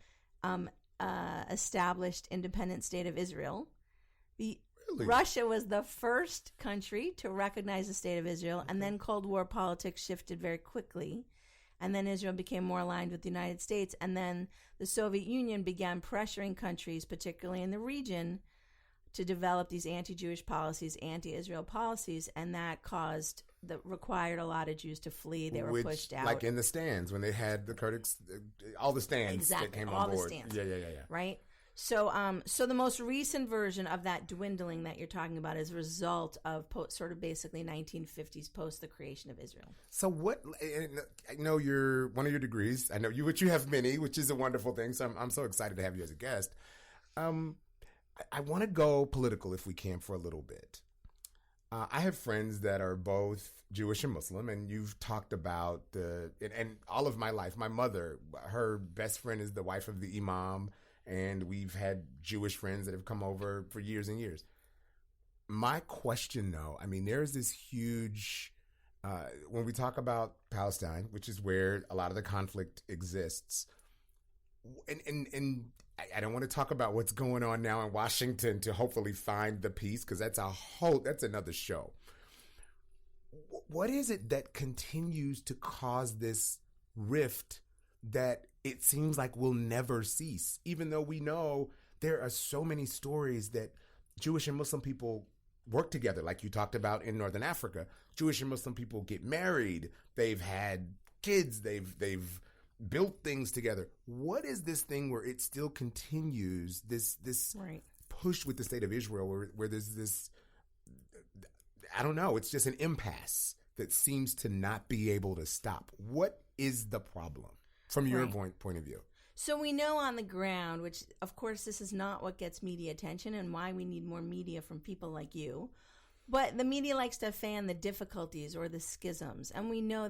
established independent state of Israel. Really? Russia was the first country to recognize the state of Israel, and then Cold War politics shifted very quickly, and then Israel became more aligned with the United States, and then the Soviet Union began pressuring countries, particularly in the region, to develop these anti-Jewish policies, anti-Israel policies, and that required a lot of Jews to flee. They were pushed out. Like in the stands, when they had the critics, all the stands that came on board. The stands. Yeah. Right? So the most recent version of that dwindling that you're talking about is a result of sort of basically 1950s post the creation of Israel. So what? I know one of your degrees. I know which you have many, which is a wonderful thing. So I'm so excited to have you as a guest. I want to go political if we can for a little bit. I have friends that are both Jewish and Muslim, and you've talked about and all of my life. My mother, her best friend is the wife of the imam. And we've had Jewish friends that have come over for years and years. My question, though, I mean, there's this huge, when we talk about Palestine, which is where a lot of the conflict exists, and I don't want to talk about what's going on now in Washington to hopefully find the peace, because that's another show. What is it that continues to cause this rift that it seems like will never cease, even though we know there are so many stories that Jewish and Muslim people work together, like you talked about in Northern Africa. Jewish and Muslim people get married. They've had kids. They've built things together. What is this thing where it still continues, this right. push with the state of Israel, where there's this, I don't know, it's just an impasse that seems to not be able to stop. What is the problem? From your point of view. So we know on the ground, which of course this is not what gets media attention and why we need more media from people like you, but the media likes to fan the difficulties or the schisms. And we know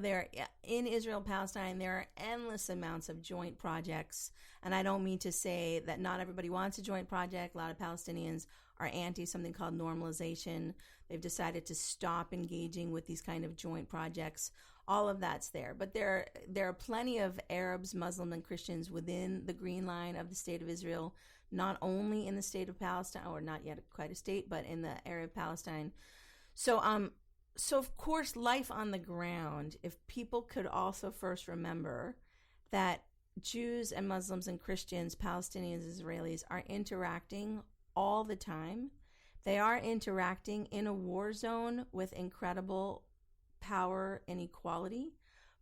in Israel-Palestine, there are endless amounts of joint projects. And I don't mean to say that not everybody wants a joint project. A lot of Palestinians are anti something called normalization. They've decided to stop engaging with these kind of joint projects. All of that's there. But there are plenty of Arabs, Muslims, and Christians within the green line of the State of Israel, not only in the state of Palestine, or not yet quite a state, but in the area of Palestine. So So, of course, life on the ground, if people could also first remember that Jews and Muslims and Christians, Palestinians, Israelis are interacting all the time. They are interacting in a war zone with incredible power and equality,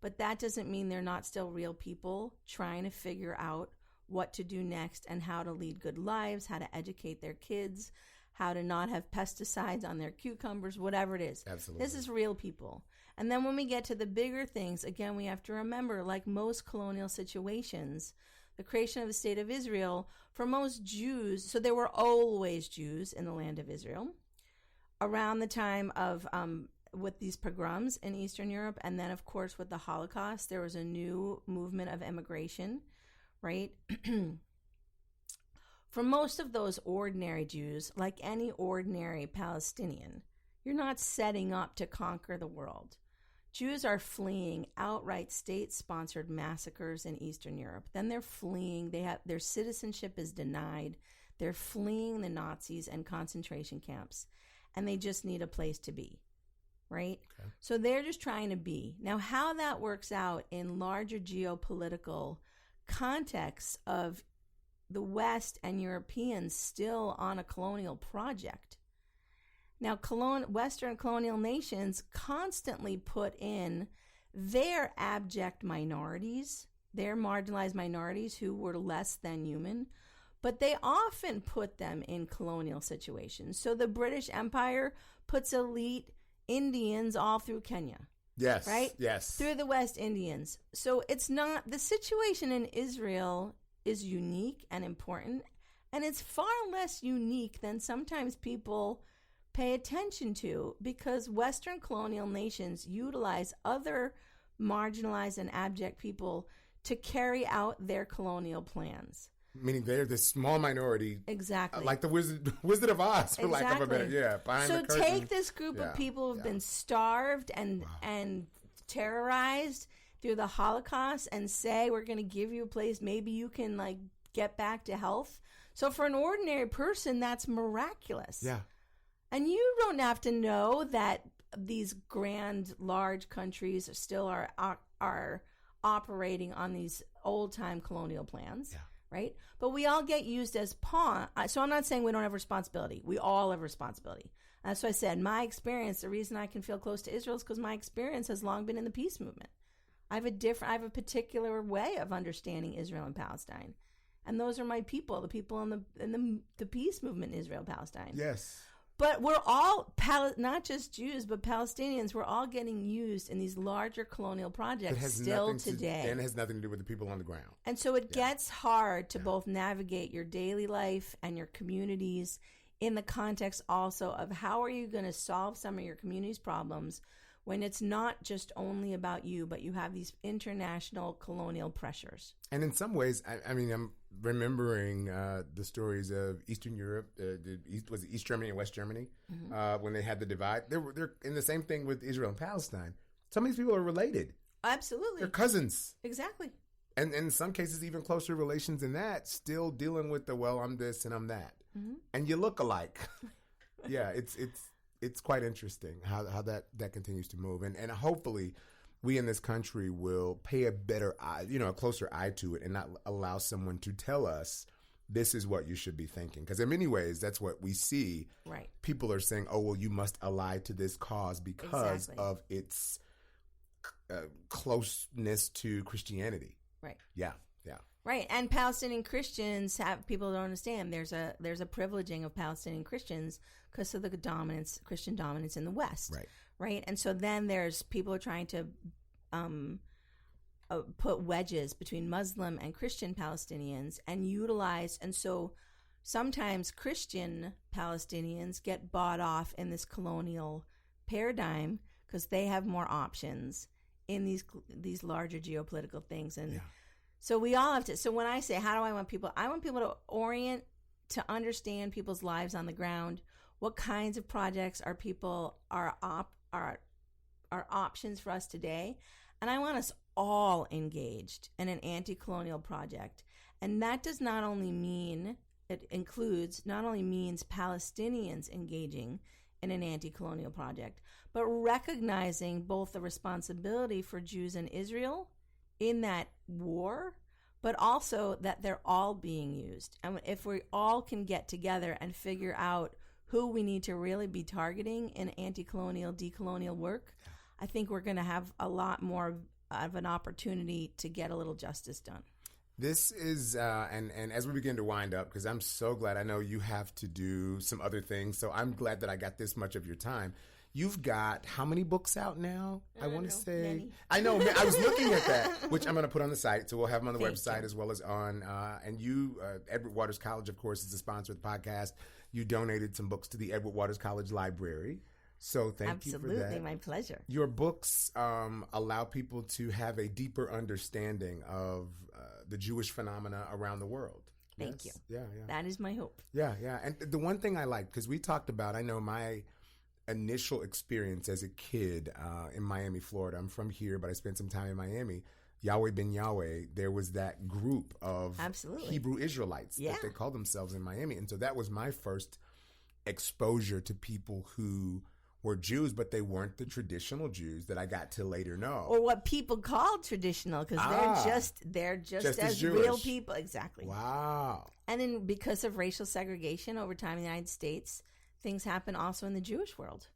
but that doesn't mean they're not still real people trying to figure out what to do next and how to lead good lives, how to educate their kids, how to not have pesticides on their cucumbers, whatever it is. Absolutely. This is real people. And then when we get to the bigger things, again, we have to remember, like most colonial situations, the creation of the state of Israel, for most Jews, so there were always Jews in the land of Israel around the time of, with these pogroms in Eastern Europe, and then, of course, with the Holocaust, there was a new movement of immigration, right? For most of those ordinary Jews, like any ordinary Palestinian, you're not setting up to conquer the world. Jews are fleeing outright state-sponsored massacres in Eastern Europe. Then they're fleeing. Their citizenship is denied. They're fleeing the Nazis and concentration camps, and they just need a place to be, right? Okay. So they're just trying to be. Now, how that works out in larger geopolitical contexts of the West and Europeans still on a colonial project. Now, Western colonial nations constantly put in their abject minorities, their marginalized minorities who were less than human, but they often put them in colonial situations. So the British Empire puts elite Indians all through Kenya. Yes. Right? Yes. Through the West Indians. So it's not, the situation in Israel is unique and important, and it's far less unique than sometimes people pay attention to, because Western colonial nations utilize other marginalized and abject people to carry out their colonial plans. Meaning they're this small minority. Exactly. Like the Wizard of Oz, for lack of a better, behind so the curtain. take this group of people who've been starved and terrorized through the Holocaust and say, we're going to give you a place, maybe you can like get back to health. So for an ordinary person, that's miraculous. Yeah. And you don't have to know that these grand, large countries still are operating on these old-time colonial plans, right? But we all get used as pawn. So I'm not saying we don't have responsibility. We all have responsibility. That's why I said my experience, the reason I can feel close to Israel is because my experience has long been in the peace movement. I have a particular way of understanding Israel and Palestine. And those are my people, the people in the peace movement in Israel, Palestine. Yes. But we're all, not just Jews, but Palestinians, we're all getting used in these larger colonial projects still today. And it has nothing to do with the people on the ground. And so it gets hard to both navigate your daily life and your communities in the context also of how are you going to solve some of your community's problems when it's not just only about you, but you have these international colonial pressures. And in some ways, I mean, I'm remembering the stories of Eastern Europe, was it East Germany and West Germany, when they had the divide. They're in the same thing with Israel and Palestine. Some of these people are related. Absolutely. They're cousins. Exactly. And in some cases, even closer relations than that, still dealing with the, well, I'm this and I'm that. Mm-hmm. And you look alike. Yeah, it's quite interesting how that continues to move. And hopefully we in this country will pay a better eye, a closer eye to it and not allow someone to tell us this is what you should be thinking. Because in many ways, that's what we see. Right. People are saying, oh, well, you must ally to this cause because of its closeness to Christianity. Right. Yeah. Right, and Palestinian Christians people don't understand. There's a privileging of Palestinian Christians because of the Christian dominance in the West. Right, and so then there's people are trying to put wedges between Muslim and Christian Palestinians and utilize, and so sometimes Christian Palestinians get bought off in this colonial paradigm because they have more options in these larger geopolitical things and. Yeah. So we all have to. So when I say, how do I want people? I want people to orient to understand people's lives on the ground. What kinds of projects are options for us today? And I want us all engaged in an anti-colonial project. And that does not only mean, it includes, not only means Palestinians engaging in an anti-colonial project, but recognizing both the responsibility for Jews in Israel in that war, but also that they're all being used. And if we all can get together and figure out who we need to really be targeting in anti-colonial, decolonial work, I think we're going to have a lot more of an opportunity to get a little justice done. This is, and as we begin to wind up, because I'm so glad, I know you have to do some other things, so I'm glad that I got this much of your time. You've got how many books out now? I want to say, many. I know, I was looking at that, which I'm going to put on the site, so we'll have them on the Thank website you. as well as on, and you, Edward Waters College, of course, is the sponsor of the podcast. You donated some books to the Edward Waters College Library. So thank you for that. Absolutely, my pleasure. Your books allow people to have a deeper understanding of the Jewish phenomena around the world. Thank you. Yeah. That is my hope. Yeah. And the one thing I like, because we talked about, I know my initial experience as a kid in Miami, Florida. I'm from here, but I spent some time in Miami. Yahweh ben Yahweh, there was that group of Hebrew Israelites that they call themselves in Miami. And so that was my first exposure to people who were Jews, but they weren't the traditional Jews that I got to later know. Or what people call traditional, because they're just as real people. Exactly. Wow. And then because of racial segregation over time in the United States, things happen also in the Jewish world.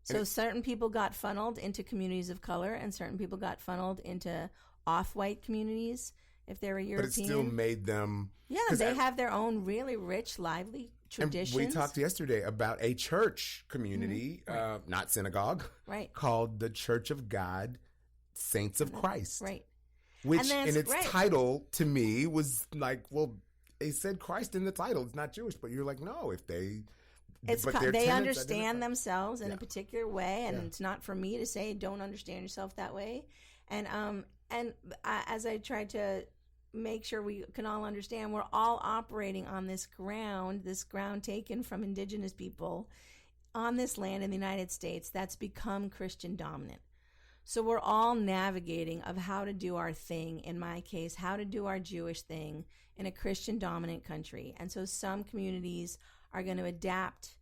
So certain people got funneled into communities of color, and certain people got funneled into off-white communities if they were European. But it still made them... Yeah, they have their own really rich, lively traditions. And we talked yesterday about a church community, not synagogue, called the Church of God, Saints of Christ. Right. Which in its title, to me, was like, well, they said Christ in the title. It's not Jewish. But you're like, no, if they... they understand themselves in a particular way, and it's not for me to say don't understand yourself that way. And as I tried to make sure we can all understand, we're all operating on this ground taken from indigenous people on this land in the United States that's become Christian dominant. So we're all navigating of how to do our thing, in my case, how to do our Jewish thing in a Christian dominant country. And so some communities are going to adapt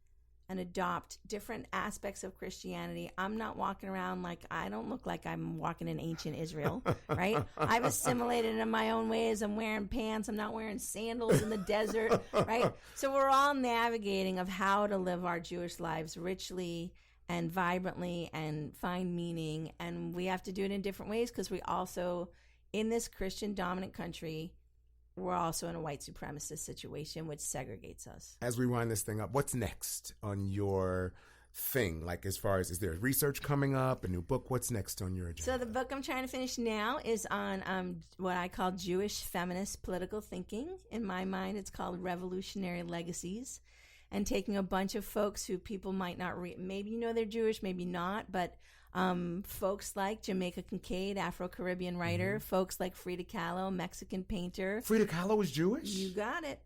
and adopt different aspects of Christianity. I'm not walking around I don't look like I'm walking in ancient Israel, right? I've assimilated in my own ways. I'm wearing pants. I'm not wearing sandals in the desert, right? So we're all navigating of how to live our Jewish lives richly and vibrantly and find meaning. And we have to do it in different ways because we also, in this Christian dominant country, we're also in a white supremacist situation, which segregates us. As we wind this thing up, what's next on your thing? Like, as far as, is there research coming up, a new book? What's next on your agenda? So the book I'm trying to finish now is on what I call Jewish feminist political thinking. In my mind, it's called Revolutionary Legacies. And taking a bunch of folks who people might not read, maybe you know they're Jewish, maybe not, but folks like Jamaica Kincaid, Afro-Caribbean writer, folks like Frida Kahlo, Mexican painter. Frida Kahlo was Jewish? You got it.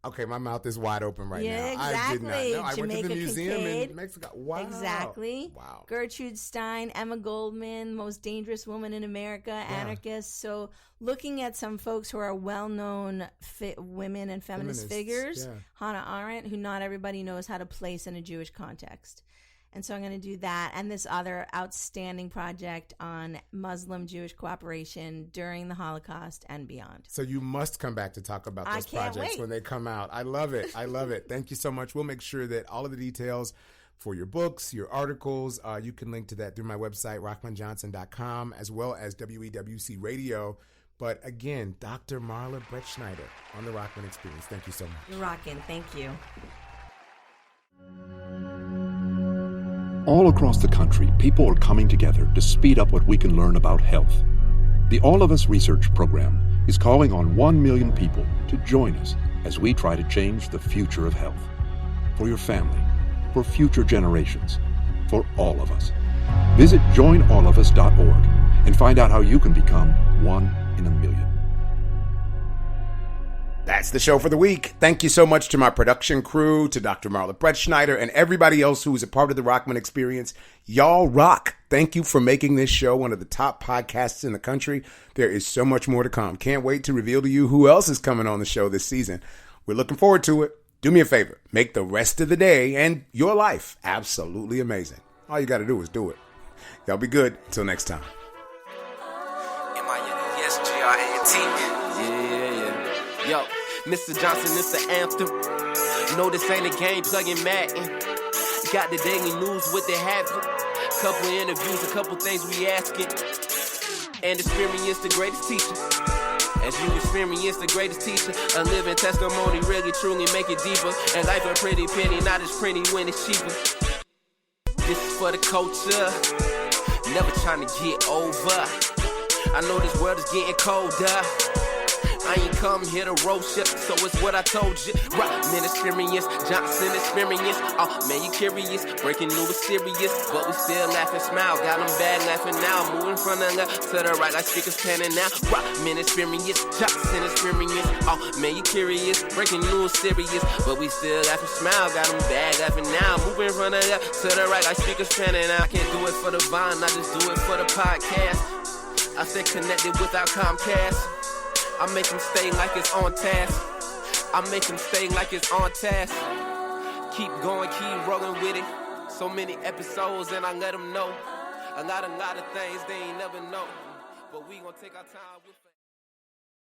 Okay, my mouth is wide open right now. Exactly. I did not know. I Jamaica went to the museum Kincaid. in Mexico. Wow. Exactly. Wow. Gertrude Stein, Emma Goldman, most dangerous woman in America, anarchists. So looking at some folks who are well-known women and feminist figures, Hannah Arendt, who not everybody knows how to place in a Jewish context. And so I'm going to do that and this other outstanding project on Muslim-Jewish cooperation during the Holocaust and beyond. So you must come back to talk about those projects when they come out. I love it. I love it. Thank you so much. We'll make sure that all of the details for your books, your articles, you can link to that through my website, rockmanjohnson.com, as well as WEWC Radio. But again, Dr. Marla Brettschneider on the Rahman Experience. Thank you so much. You're rocking. Thank you. All across the country, people are coming together to speed up what we can learn about health. The All of Us Research Program is calling on 1 million people to join us as we try to change the future of health. For your family, for future generations, for all of us. Visit joinallofus.org and find out how you can become 1 in a million. That's the show for the week. Thank you so much to my production crew, to Dr. Marla Brettschneider, and everybody else who is a part of the Rahman Experience. Y'all rock. Thank you for making this show one of the top podcasts in the country. There is so much more to come. Can't wait to reveal to you who else is coming on the show this season. We're looking forward to it. Do me a favor. Make the rest of the day and your life absolutely amazing. All you got to do is do it. Y'all be good. Until next time. M-I-N-E-S-G-R-A-T. Yeah. Yo, Mr. Johnson, it's the anthem. No, this ain't a game, plugging Madden. Got the daily news with the habit. Couple interviews, a couple things we asking. And experience the greatest teacher. As you experience the greatest teacher, a living testimony really truly make it deeper. And life a pretty penny, not as pretty when it's cheaper. This is for the culture, never trying to get over. I know this world is getting colder. I ain't come here to roast ya, so it's what I told you. Rahman Experience, Johnson Experience. Oh man, you curious? Breaking news is serious, but we still laugh and smile. Got them bad laughing now, moving from the left to the right like speakers panning now. Rahman Experience, Johnson Experience. Oh man, you curious? Breaking news serious, but we still laugh and smile. Got them bad laughing now, moving from the left to the right like speakers panning now. I can't do it for the vine, I just do it for the podcast. I stay connected without Comcast. I make them stay like it's on task. I make them stay like it's on task. Keep going, keep rolling with it. So many episodes and I let them know. A lot of things they ain't never know. But we gonna take our time with it.